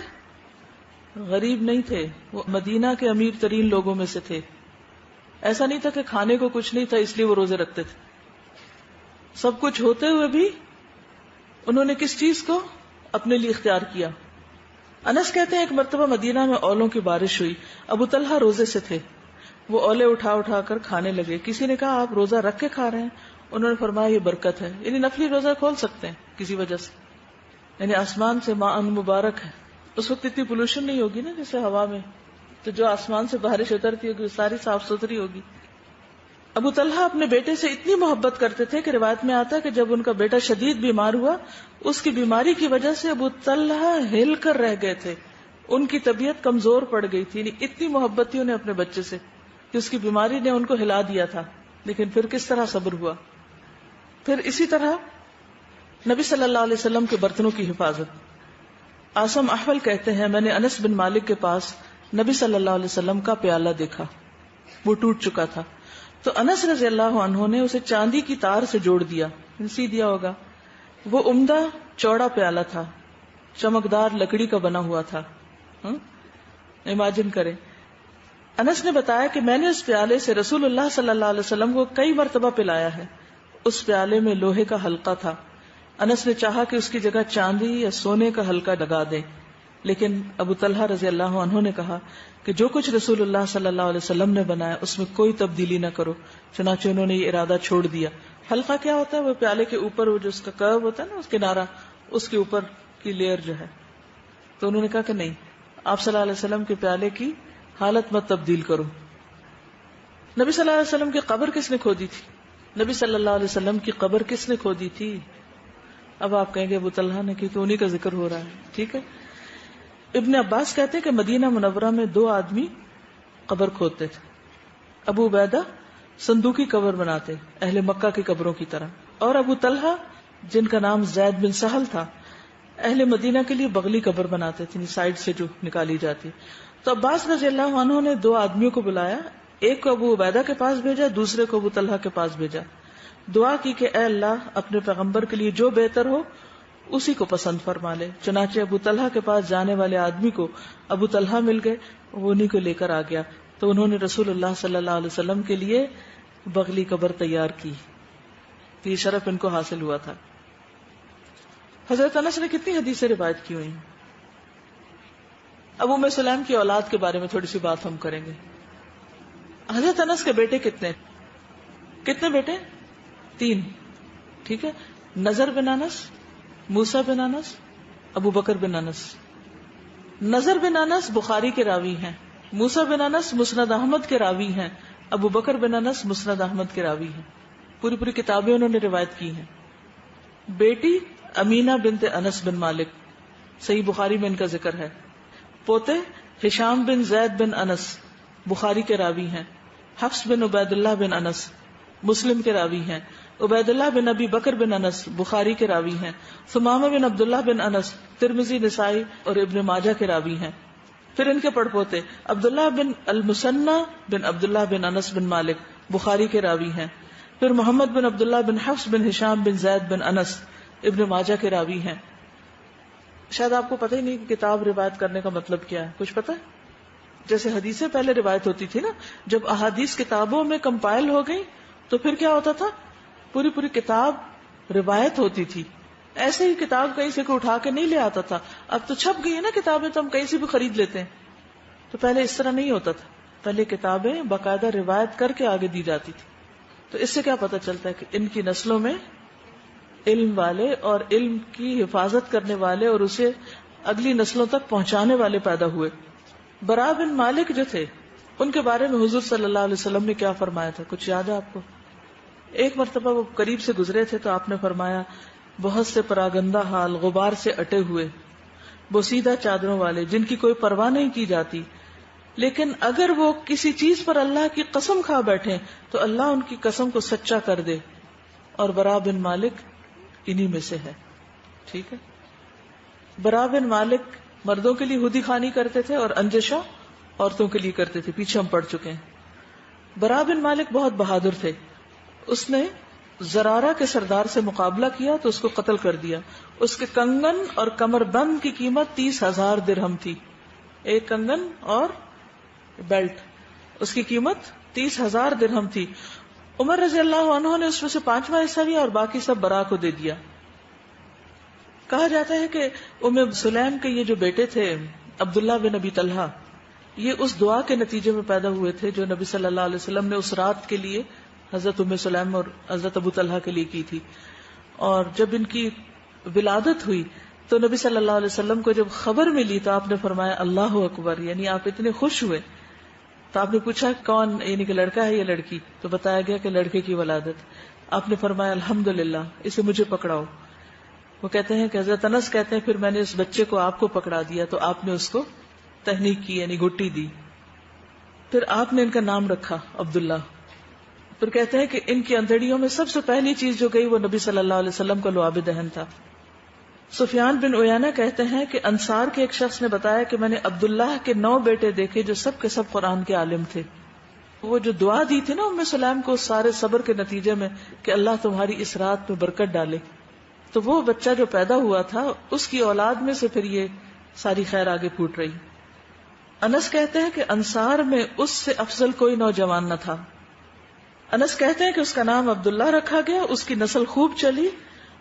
غریب نہیں تھے, وہ مدینہ کے امیر ترین لوگوں میں سے تھے. ایسا نہیں تھا کہ کھانے کو کچھ نہیں تھا اس لیے وہ روزے رکھتے تھے. سب کچھ ہوتے ہوئے بھی انہوں نے کس چیز کو اپنے لیے اختیار کیا. انس کہتے ہیں ایک مرتبہ مدینہ میں اولوں کی بارش ہوئی, ابو طلحہ روزے سے تھے, وہ اولے اٹھا اٹھا کر کھانے لگے. کسی نے کہا آپ روزہ رکھ کے کھا رہے ہیں؟ انہوں نے فرمایا یہ برکت ہے, یعنی نفلی روزہ کھول سکتے ہیں کسی وجہ سے, یعنی آسمان سے ماء مبارک ہے. اس وقت اتنی پولوشن نہیں ہوگی نا جیسے ہوا میں, تو جو آسمان سے بارش اترتی ہوگی ساری صاف ستھری ہوگی. ابو طلحہ اپنے بیٹے سے اتنی محبت کرتے تھے کہ روایت میں آتا ہے کہ جب ان کا بیٹا شدید بیمار ہوا, اس کی بیماری کی وجہ سے ابو طلحہ ہل کر رہ گئے تھے, ان کی طبیعت کمزور پڑ گئی تھی، اتنی محبت تھی انہیں اپنے بچے سے کہ اس کی بیماری نے ان کو ہلا دیا تھا، لیکن پھر کس طرح صبر ہوا. پھر اسی طرح نبی صلی اللہ علیہ وسلم کے برتنوں کی حفاظت. عاصم احول کہتے ہیں میں نے انس بن مالک کے پاس نبی صلی اللہ علیہ وسلم کا پیالہ دیکھا، وہ ٹوٹ چکا تھا، تو انس رضی اللہ عنہ نے اسے چاندی کی تار سے جوڑ دیا، سی دیا ہوگا. وہ عمدہ چوڑا پیالہ تھا، چمکدار لکڑی کا بنا ہوا تھا. امیجن کریں. انس نے بتایا کہ میں نے اس پیالے سے رسول اللہ صلی اللہ علیہ وسلم کو کئی مرتبہ پلایا ہے. اس پیالے میں لوہے کا حلقہ تھا. انس نے چاہا کہ اس کی جگہ چاندی یا سونے کا حلقہ لگا دیں، لیکن ابو طلحہ رضی اللہ عنہ نے کہا کہ جو کچھ رسول اللہ صلی اللہ علیہ وسلم نے بنایا اس میں کوئی تبدیلی نہ کرو. چنانچہ انہوں نے یہ ارادہ چھوڑ دیا. حلقہ کیا ہوتا ہے؟ وہ پیالے کے اوپر وہ جو اس کا کرو ہوتا ہے نا، اس کنارہ، اس کے اوپر کی لیئر جو ہے. تو انہوں نے کہا کہ نہیں، آپ صلی اللہ علیہ وسلم کے پیالے کی حالت مت تبدیل کرو. نبی صلی اللہ علیہ وسلم کی قبر کس نے کھودی تھی؟ نبی صلی اللہ علیہ وسلم کی قبر کس نے کھودی تھی؟ اب آپ کہیں گے ابو طلحہ نے کی، تو انہی کا ذکر ہو رہا ہے. ٹھیک ہے. ابن عباس کہتے ہیں کہ مدینہ منورہ میں 2 آدمی قبر کھودتے تھے. ابو عبیدہ صندوقی قبر بناتے اہل مکہ کی قبروں کی طرح، اور ابو طلحہ جن کا نام زید بن سہل تھا اہل مدینہ کے لیے بغلی قبر بناتے تھے، سائڈ سے جو نکالی جاتی. تو عباس رضی اللہ عنہ نے 2 آدمیوں کو بلایا، ایک کو ابو عبیدہ کے پاس بھیجا، دوسرے کو ابو طلحہ کے پاس بھیجا. دعا کی کہ اے اللہ اپنے پیغمبر کے لیے جو بہتر ہو اسی کو پسند فرما لے. چنانچہ ابو طلحہ کے پاس جانے والے آدمی کو ابو طلحہ مل گئے، وہ انہی کو لے کر آ گیا. تو انہوں نے رسول اللہ صلی اللہ علیہ وسلم کے لیے بغلی قبر تیار کی. یہ شرف ان کو حاصل ہوا تھا. حضرت انس نے کتنی حدیثیں روایت کی ہوئی. اب ام سلیم کی اولاد کے بارے میں تھوڑی سی بات ہم کریں گے. حضرت انس کے بیٹے کتنے بیٹے؟ 3. ٹھیک ہے. نضر بن انس، موسیٰ بن انس، ابو بکر بن انس. نضر بن انس بخاری کے راوی ہیں، موسیٰ بن انس مسند احمد کے راوی ہیں، ابو بکر بن انس مسند احمد کے راوی ہیں. پوری کتابیں انہوں نے روایت کی ہیں. بیٹی امینہ بنت انس بن مالک، صحیح بخاری میں ان کا ذکر ہے. پوتے ہشام بن زید بن انس بخاری کے راوی ہیں. حفص بن عبید اللہ بن انس مسلم کے راوی ہیں. عبید اللہ بن ابی بکر بن انس بخاری کے راوی ہیں. ثمامہ بن عبداللہ بن انس ترمذی، نسائی اور ابن ماجہ کے راوی ہیں. پھر ان کے پڑپوتے عبداللہ بن المثنی بن عبداللہ بن انس بن مالک بخاری کے راوی ہیں. پھر محمد بن عبداللہ بن حفص بن ہشام بن زید بن انس ابن ماجہ کے راوی ہیں. شاید آپ کو پتہ ہی نہیں کہ کتاب روایت کرنے کا مطلب کیا ہے. کچھ پتہ ہے؟ جیسے حدیثیں پہلے روایت ہوتی تھی نا، جب احادیث کتابوں میں کمپائل ہو گئی تو پھر کیا ہوتا تھا؟ پوری کتاب روایت ہوتی تھی. ایسے ہی کتاب کہیں سے کوئی اٹھا کے نہیں لے آتا تھا. اب تو چھپ گئی ہے نا کتابیں، تو ہم کہیں سے بھی خرید لیتے ہیں. تو پہلے اس طرح نہیں ہوتا تھا. پہلے کتابیں باقاعدہ روایت کر کے آگے دی جاتی تھی. تو اس سے کیا پتہ چلتا ہے کہ ان کی نسلوں میں علم والے اور علم کی حفاظت کرنے والے اور اسے اگلی نسلوں تک پہنچانے والے پیدا ہوئے. برا بن مالک جو تھے، ان کے بارے میں حضور صلی اللہ علیہ وسلم نے کیا فرمایا تھا؟ کچھ یاد ہے آپ کو؟ ایک مرتبہ وہ قریب سے گزرے تھے تو آپ نے فرمایا بہت سے پراگندہ حال، غبار سے اٹے ہوئے، بوسیدہ چادروں والے، جن کی کوئی پرواہ نہیں کی جاتی، لیکن اگر وہ کسی چیز پر اللہ کی قسم کھا بیٹھیں تو اللہ ان کی قسم کو سچا کر دے. اور برا بن مالک انہی میں سے ہے. ٹھیک ہے. برا بن مالک مردوں کے لیے ہودی خانی کرتے تھے اور انجشہ عورتوں کے لیے کرتے تھے. پیچھے ہم پڑھ چکے ہیں. برا بن مالک بہت بہادر تھے. اس نے زرارہ کے سردار سے مقابلہ کیا تو اس کو قتل کر دیا. اس کے کنگن اور کمر بند کی قیمت 30,000 درہم تھی. ایک کنگن اور بیلٹ، اس کی قیمت 30,000 درہم تھی. عمر رضی اللہ عنہ نے اس میں سے 5واں حصہ لیا اور باقی سب برا کو دے دیا. کہا جاتا ہے کہ ام سلیم کے یہ جو بیٹے تھے عبداللہ بن ابی طلحہ، یہ اس دعا کے نتیجے میں پیدا ہوئے تھے جو نبی صلی اللہ علیہ وسلم نے اس رات کے لیے حضرت ام سلیم اور حضرت ابو طلحہ کے لیے کی تھی. اور جب ان کی ولادت ہوئی تو نبی صلی اللہ علیہ وسلم کو جب خبر ملی تو آپ نے فرمایا اللہ اکبر، یعنی آپ اتنے خوش ہوئے. تو آپ نے پوچھا کون، یعنی کہ لڑکا ہے یا لڑکی؟ تو بتایا گیا کہ لڑکے کی ولادت. آپ نے فرمایا الحمدللہ، اسے مجھے پکڑاؤ. وہ کہتے ہیں کہ حضرت انس کہتے ہیں پھر میں نے اس بچے کو آپ کو پکڑا دیا تو آپ نے اس کو تہنیک کی یعنی گھٹی دی. پھر آپ نے ان کا نام رکھا عبداللہ. پھر کہتے ہیں کہ ان کی اندھڑیوں میں سب سے پہلی چیز جو گئی وہ نبی صلی اللہ علیہ وسلم کا لعاب دہن تھا. سفیان بن عیینہ کہتے ہیں کہ انصار کے ایک شخص نے بتایا کہ میں نے عبداللہ کے 9 بیٹے دیکھے جو سب کے سب قرآن کے عالم تھے. وہ جو دعا دی تھی نا ام سلیم کو سارے صبر کے نتیجے میں کہ اللہ تمہاری اس رات میں برکت ڈالے، تو وہ بچہ جو پیدا ہوا تھا اس کی اولاد میں سے پھر یہ ساری خیر آگے پھوٹ رہی. انس کہتے ہیں کہ انصار میں اس سے افضل کوئی نوجوان نہ تھا. انس کہتے ہیں کہ اس کا نام عبداللہ رکھا گیا. اس کی نسل خوب چلی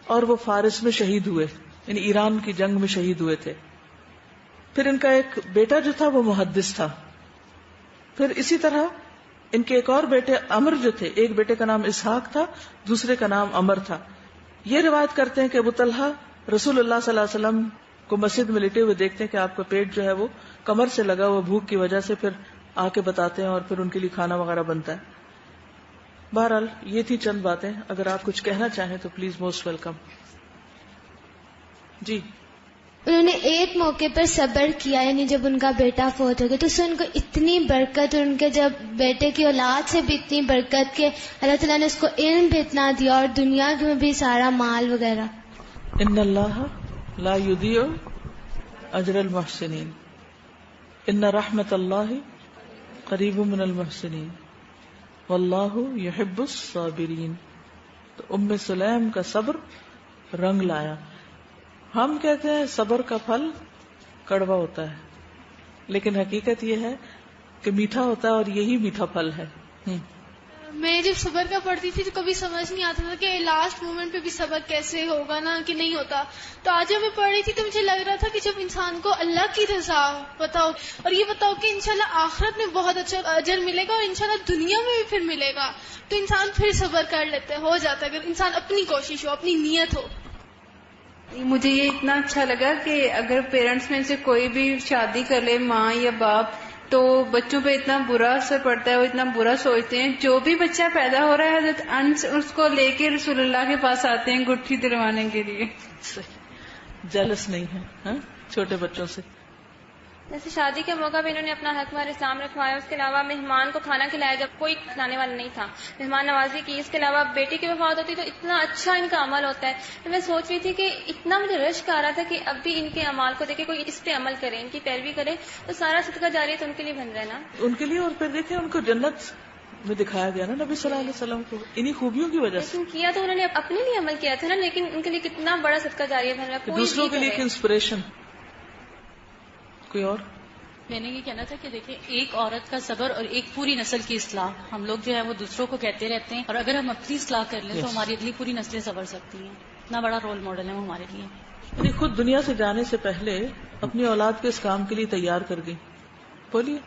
اور وہ فارس میں شہید ہوئے، یعنی ایران کی جنگ میں شہید ہوئے تھے. پھر ان کا ایک بیٹا جو تھا وہ محدث تھا. پھر اسی طرح ان کے ایک اور بیٹے عمر جو تھے، ایک بیٹے کا نام اسحاق تھا، دوسرے کا نام عمر تھا. یہ روایت کرتے ہیں کہ ابو طلحہ رسول اللہ صلی اللہ علیہ وسلم کو مسجد میں لیٹے ہوئے دیکھتے ہیں کہ آپ کا پیٹ جو ہے وہ کمر سے لگا ہوا بھوک کی وجہ سے، پھر آ کے بتاتے ہیں اور پھر ان کے لیے کھانا وغیرہ بنتا ہے. بہرحال یہ تھی چند باتیں. اگر آپ کچھ کہنا چاہیں تو پلیز موسٹ ویلکم. جی. انہوں نے ایک موقع پر صبر کیا، یعنی جب ان کا بیٹا فوت ہو گیا تو اس سے ان کو اتنی برکت، اور ان کے جب بیٹے کی اولاد سے بھی اتنی برکت کہ اللہ تعالیٰ نے اس کو علم بھی اتنا دیا اور دنیا میں بھی سارا مال وغیرہ. ان اللہ لا یضیع اجر المحسنین ان رحمت اللہ قریب من المحسنین واللہ یحب الصابرین. تو ام سلیم کا صبر رنگ لایا. ہم کہتے ہیں صبر کا پھل کڑوا ہوتا ہے، لیکن حقیقت یہ ہے کہ میٹھا ہوتا ہے اور یہی میٹھا پھل ہے. میں جب صبر کا پڑھتی تھی تو کبھی سمجھ نہیں آتا تھا کہ لاسٹ مومنٹ پہ بھی صبر کیسے ہوگا نا، کہ نہیں ہوتا. تو آج جب میں پڑھ رہی تھی تو مجھے لگ رہا تھا کہ جب انسان کو اللہ کی رضا بتاؤ اور یہ بتاؤ کہ انشاءاللہ آخرت میں بہت اچھا اجر ملے گا اور انشاءاللہ دنیا میں بھی پھر ملے گا، تو انسان پھر صبر کر لیتا ہے، ہو جاتا ہے اگر انسان اپنی کوشش ہو، اپنی نیت ہو. مجھے یہ اتنا اچھا لگا کہ اگر پیرنٹس میں سے کوئی بھی شادی کر لے، ماں یا باپ، تو بچوں پہ اتنا برا اثر پڑتا ہے، وہ اتنا برا سوچتے ہیں. جو بھی بچہ پیدا ہو رہا ہے حضرت انس اس کو لے کے رسول اللہ کے پاس آتے ہیں گٹھی دلوانے کے لیے. جلس نہیں ہے چھوٹے بچوں سے. جیسے شادی کے موقع پہ انہوں نے اپنا حق اسلام رکھوایا، اس کے علاوہ مہمان کو کھانا کھلایا جب کوئی کھلانے والا نہیں تھا، مہمان نوازی کی. اس کے علاوہ بیٹی کی وفات ہوتی تو اتنا اچھا ان کا عمل ہوتا ہے. تو میں سوچ رہی تھی کہ اتنا مجھے رشک آ رہا تھا کہ اب بھی ان کے اعمال کو دیکھے کوئی اس پہ عمل کرے، ان کی پیروی کرے، تو سارا صدقہ جاریہ تو ان کے لیے بن رہا ہے نا، ان کے لیے. اور پھر دیکھیں ان کو جنت میں دکھایا گیا نا نبی صلی اللہ علیہ وسلم کو انہی خوبیوں کی وجہ سے. لیکن کیا تو انہوں نے اپنے لیے عمل کیا تھا نا، لیکن ان کے لیے کتنا بڑا صدقہ جاریہ بن رہا ہے. دوسروں کے لیے انسپریشن. کوئی اور؟ میں نے یہ کہنا تھا کہ دیکھیں ایک عورت کا صبر اور ایک پوری نسل کی اصلاح، ہم لوگ جو ہے وہ دوسروں کو کہتے رہتے ہیں، اور اگر ہم اپنی اصلاح کر لیں تو ہماری اگلی پوری نسلیں سنور سکتی ہیں. اتنا بڑا رول ماڈل ہے وہ ہمارے لیے. یعنی خود دنیا سے جانے سے پہلے اپنی اولاد کو اس کام کے لیے تیار کر گئی. بولیے.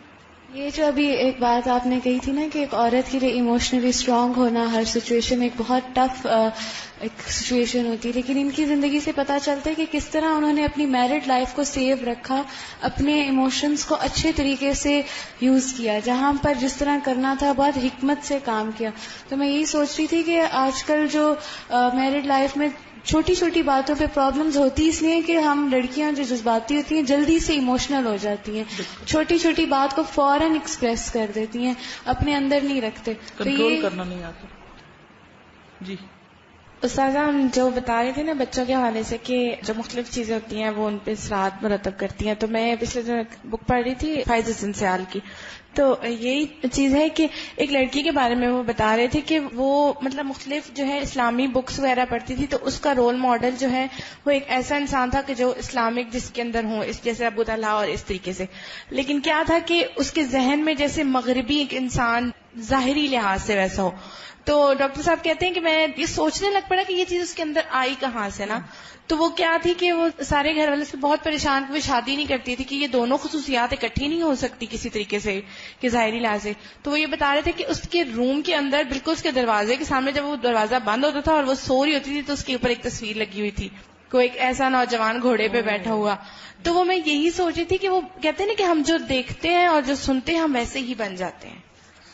یہ جو ابھی ایک بات آپ نے کہی تھی نا کہ ایک عورت کے لیے ایموشنلی اسٹرانگ ہونا ہر سچویشن میں ایک بہت ٹف ایک سچویشن ہوتی ہے، لیکن ان کی زندگی سے پتہ چلتا ہے کہ کس طرح انہوں نے اپنی میرڈ لائف کو سیو رکھا، اپنے ایموشنز کو اچھے طریقے سے یوز کیا، جہاں پر جس طرح کرنا تھا بہت حکمت سے کام کیا. تو میں یہی سوچ رہی تھی کہ آج کل جو میرڈ لائف میں چھوٹی چھوٹی باتوں پہ پرابلمز ہوتی اس لیے کہ ہم لڑکیاں جو جذباتی ہوتی ہیں جلدی سے ایموشنل ہو جاتی ہیں، چھوٹی چھوٹی بات کو فوراً ایکسپریس کر دیتی ہیں، اپنے اندر نہیں رکھتے، کنٹرول کرنا نہیں آتا. جی استاذہ، ہم جو بتا رہے تھے نا بچوں کے حوالے سے کہ جو مختلف چیزیں ہوتی ہیں وہ ان پہ اثرات مرتب کرتی ہیں، تو میں پچھلے دن بک پڑھ رہی تھی فائز حسن سیال کی، تو یہی چیز ہے کہ ایک لڑکی کے بارے میں وہ بتا رہے تھے کہ وہ مطلب مختلف جو ہے اسلامی بکس وغیرہ پڑھتی تھی، تو اس کا رول ماڈل جو ہے وہ ایک ایسا انسان تھا کہ جو اسلامک جس کے اندر ہوں، اس جیسے ابو طلحہ اور اس طریقے سے، لیکن کیا تھا کہ اس کے ذہن میں جیسے مغربی ایک انسان ظاہری لحاظ سے ویسا ہو. تو ڈاکٹر صاحب کہتے ہیں کہ میں یہ سوچنے لگ پڑا کہ یہ چیز اس کے اندر آئی کہاں سے نا. تو وہ کیا تھی کہ وہ سارے گھر والے سے بہت پریشان کہ وہ شادی نہیں کرتی تھی، کہ یہ دونوں خصوصیات اکٹھی نہیں ہو سکتی کسی طریقے سے کہ ظاہری لحاظ سے. تو وہ یہ بتا رہے تھے کہ اس کے روم کے اندر بالکل اس کے دروازے کے سامنے جب وہ دروازہ بند ہوتا تھا اور وہ سو رہی ہوتی تھی تو اس کے اوپر ایک تصویر لگی ہوئی تھی، کوئی ایک ایسا نوجوان گھوڑے پہ بیٹھا ہوا. تو وہ میں یہی سوچ رہی تھی کہ وہ کہتے ہیں نا کہ ہم جو دیکھتے ہیں اور جو سنتے ہیں ہم ویسے ہی بن جاتے ہیں،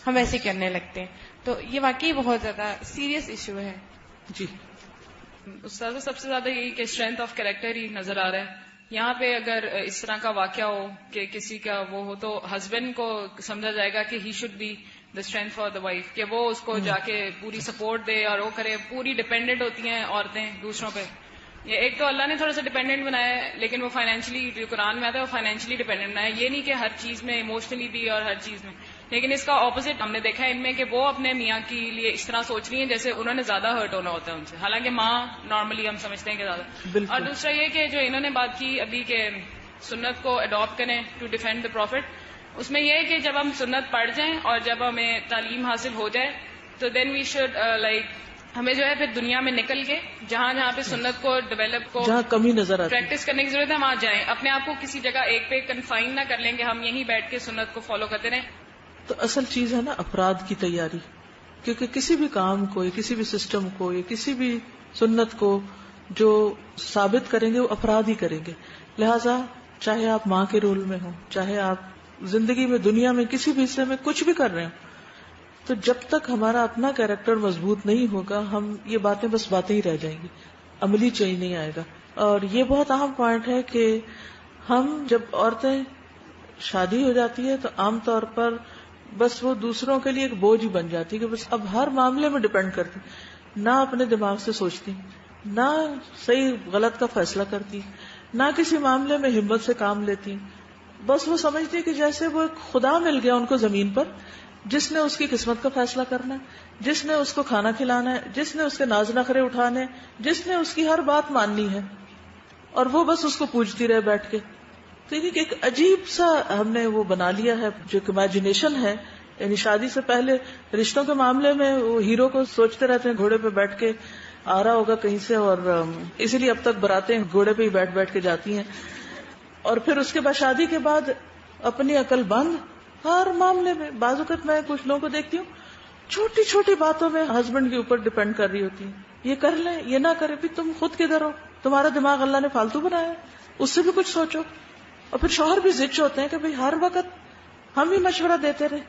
ہم ویسے کرنے لگتے ہیں. تو یہ واقعی بہت زیادہ سیریس ایشو ہے. جی استاد، سب سے زیادہ یہی کہ اسٹرینتھ آف کریکٹر ہی نظر آ رہا ہے یہاں پہ اگر اس طرح کا واقعہ ہو کہ کسی کا وہ ہو تو ہسبینڈ کو سمجھا جائے گا کہ he should be the strength for the wife, کہ وہ اس کو جا کے پوری سپورٹ دے اور وہ کرے. پوری ڈپینڈنٹ ہوتی ہیں عورتیں دوسروں پہ. یہ ایک تو اللہ نے تھوڑا سا ڈپینڈنٹ بنایا ہے، لیکن وہ فائنینشلی، جو قرآن میں آتا ہے وہ فائنینشلی ڈپینڈنٹ بنایا ہے. یہ نہیں کہ ہر چیز میں ایموشنلی بھی اور ہر چیز میں، لیکن اس کا اپوزٹ ہم نے دیکھا ہے ان میں کہ وہ اپنے میاں کے لیے اس طرح سوچ رہی ہیں جیسے انہوں نے زیادہ ہرٹ ہونا ہوتا ہے ان سے، حالانکہ ماں نارملی ہم سمجھتے ہیں کہ زیادہ. اور دوسرا یہ کہ جو انہوں نے بات کی ابھی کہ سنت کو اڈاپٹ کریں ٹو ڈیفینڈ دا پروفٹ، اس میں یہ ہے کہ جب ہم سنت پڑھ جائیں اور جب ہمیں تعلیم حاصل ہو جائے تو دین وی شوڈ ہمیں جو ہے پھر دنیا میں نکل کے جہاں جہاں پہ سنت کو ڈیولپ کو جہاں کمی نظر آتی پریکٹس کرنے کی ضرورت ہے وہاں جائیں. اپنے آپ کو کسی جگہ ایک پہ کنفائن نہ کر لیں کہ ہم یہیں بیٹھ کے سنت کو فالو کرتے رہیں. تو اصل چیز ہے نا افراد کی تیاری، کیونکہ کسی بھی کام کو یا کسی بھی سسٹم کو یا کسی بھی سنت کو جو ثابت کریں گے وہ افراد ہی کریں گے. لہذا چاہے آپ ماں کے رول میں ہوں، چاہے آپ زندگی میں دنیا میں کسی بھی حصے میں کچھ بھی کر رہے ہوں، تو جب تک ہمارا اپنا کیریکٹر مضبوط نہیں ہوگا ہم یہ باتیں بس باتیں ہی رہ جائیں گی، عملی چینج نہیں آئے گا. اور یہ بہت اہم پوائنٹ ہے کہ ہم جب عورتیں شادی ہو جاتی ہے تو عام طور پر بس وہ دوسروں کے لیے ایک بوجھ ہی بن جاتی ہے کہ بس اب ہر معاملے میں ڈپینڈ کرتی، نہ اپنے دماغ سے سوچتی، نہ صحیح غلط کا فیصلہ کرتی، نہ کسی معاملے میں ہمت سے کام لیتی. بس وہ سمجھتی کہ جیسے وہ ایک خدا مل گیا ان کو زمین پر جس نے اس کی قسمت کا فیصلہ کرنا ہے، جس نے اس کو کھانا کھلانا ہے، جس نے اس کے ناز نخرے اٹھانے، جس نے اس کی ہر بات ماننی ہے، اور وہ بس اس کو پوجتی رہے بیٹھ کے. تو یہ ایک عجیب سا ہم نے وہ بنا لیا ہے جو امیجنیشن ہے. یعنی شادی سے پہلے رشتوں کے معاملے میں وہ ہیرو کو سوچتے رہتے ہیں گھوڑے پہ بیٹھ کے آ رہا ہوگا کہیں سے، اور اسی لیے اب تک براتیں گھوڑے پہ ہی بیٹھ بیٹھ کے جاتی ہیں. اور پھر اس کے بعد شادی کے بعد اپنی عقل بند ہر معاملے میں. بعض اوقات میں کچھ لوگوں کو دیکھتی ہوں چھوٹی چھوٹی باتوں میں ہسبینڈ کے اوپر ڈپینڈ کر رہی ہوتی ہیں، یہ کر لیں یہ نہ کرے. بھی تم خود کدھر ہو؟ تمہارا دماغ اللہ نے فالتو بنایا ہے، اس سے بھی کچھ سوچو. اور پھر شوہر بھی ضد ہوتے ہیں کہ بھئی ہر وقت ہم ہی مشورہ دیتے رہے،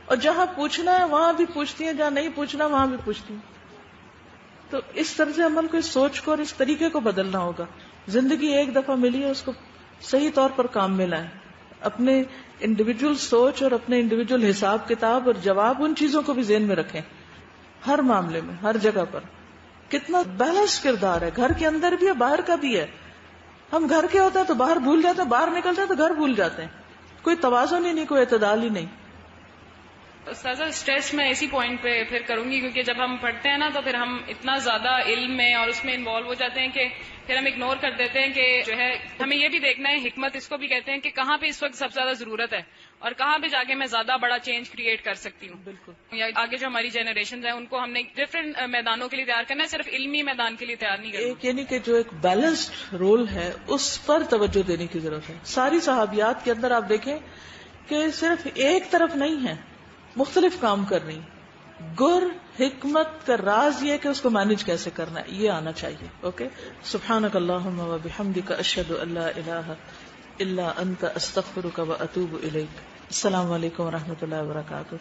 اور جہاں پوچھنا ہے وہاں بھی پوچھتی ہیں، جہاں نہیں پوچھنا وہاں بھی پوچھتی ہیں. تو اس طرز عمل کو، اس سوچ کو اور اس طریقے کو بدلنا ہوگا. زندگی ایک دفعہ ملی ہے، اس کو صحیح طور پر کام میں لائیں. اپنے انڈیویجول سوچ اور اپنے انڈیویجول حساب کتاب اور جواب ان چیزوں کو بھی ذہن میں رکھیں. ہر معاملے میں، ہر جگہ پر کتنا بیلنس کردار ہے، گھر کے اندر بھی ہے باہر کا بھی ہے. ہم گھر کے ہوتے ہیں تو باہر بھول جاتے ہیں، باہر نکلتے ہیں تو گھر بھول جاتے ہیں. کوئی توازن ہی نہیں، کوئی اعتدال ہی نہیں. استاذہ اسٹریس میں اسی پوائنٹ پہ پھر کروں گی، کیونکہ جب ہم پڑھتے ہیں نا تو پھر ہم اتنا زیادہ علم میں اور اس میں انوالو ہو جاتے ہیں کہ پھر ہم اگنور کر دیتے ہیں کہ جو ہے ہمیں یہ بھی دیکھنا ہے، حکمت اس کو بھی کہتے ہیں، کہ کہاں پہ اس وقت سب سے زیادہ ضرورت ہے اور کہاں پہ جا کے میں زیادہ بڑا چینج کریٹ کر سکتی ہوں. بالکل. یا آگے جو ہماری جنریشن ہیں ان کو ہم نے ڈفرینٹ میدانوں کے لیے تیار کرنا ہے، صرف علمی میدان کے لیے تیار نہیں کرنا. ایک یعنی کہ جو ایک بیلنسڈ رول ہے اس پر توجہ دینے کی ضرورت ہے. ساری صحابیات کے اندر آپ دیکھیں کہ صرف ایک طرف نہیں ہے، مختلف کام کر رہی. گر حکمت کا راز یہ کہ اس کو مینج کیسے کرنا ہے یہ آنا چاہیے. اوکے. سبحانک اللہم و بحمدک اشہد ان لا الہ الا انت استغفرک و اتوب الیک. السلام علیکم و رحمۃ اللہ وبرکاتہ.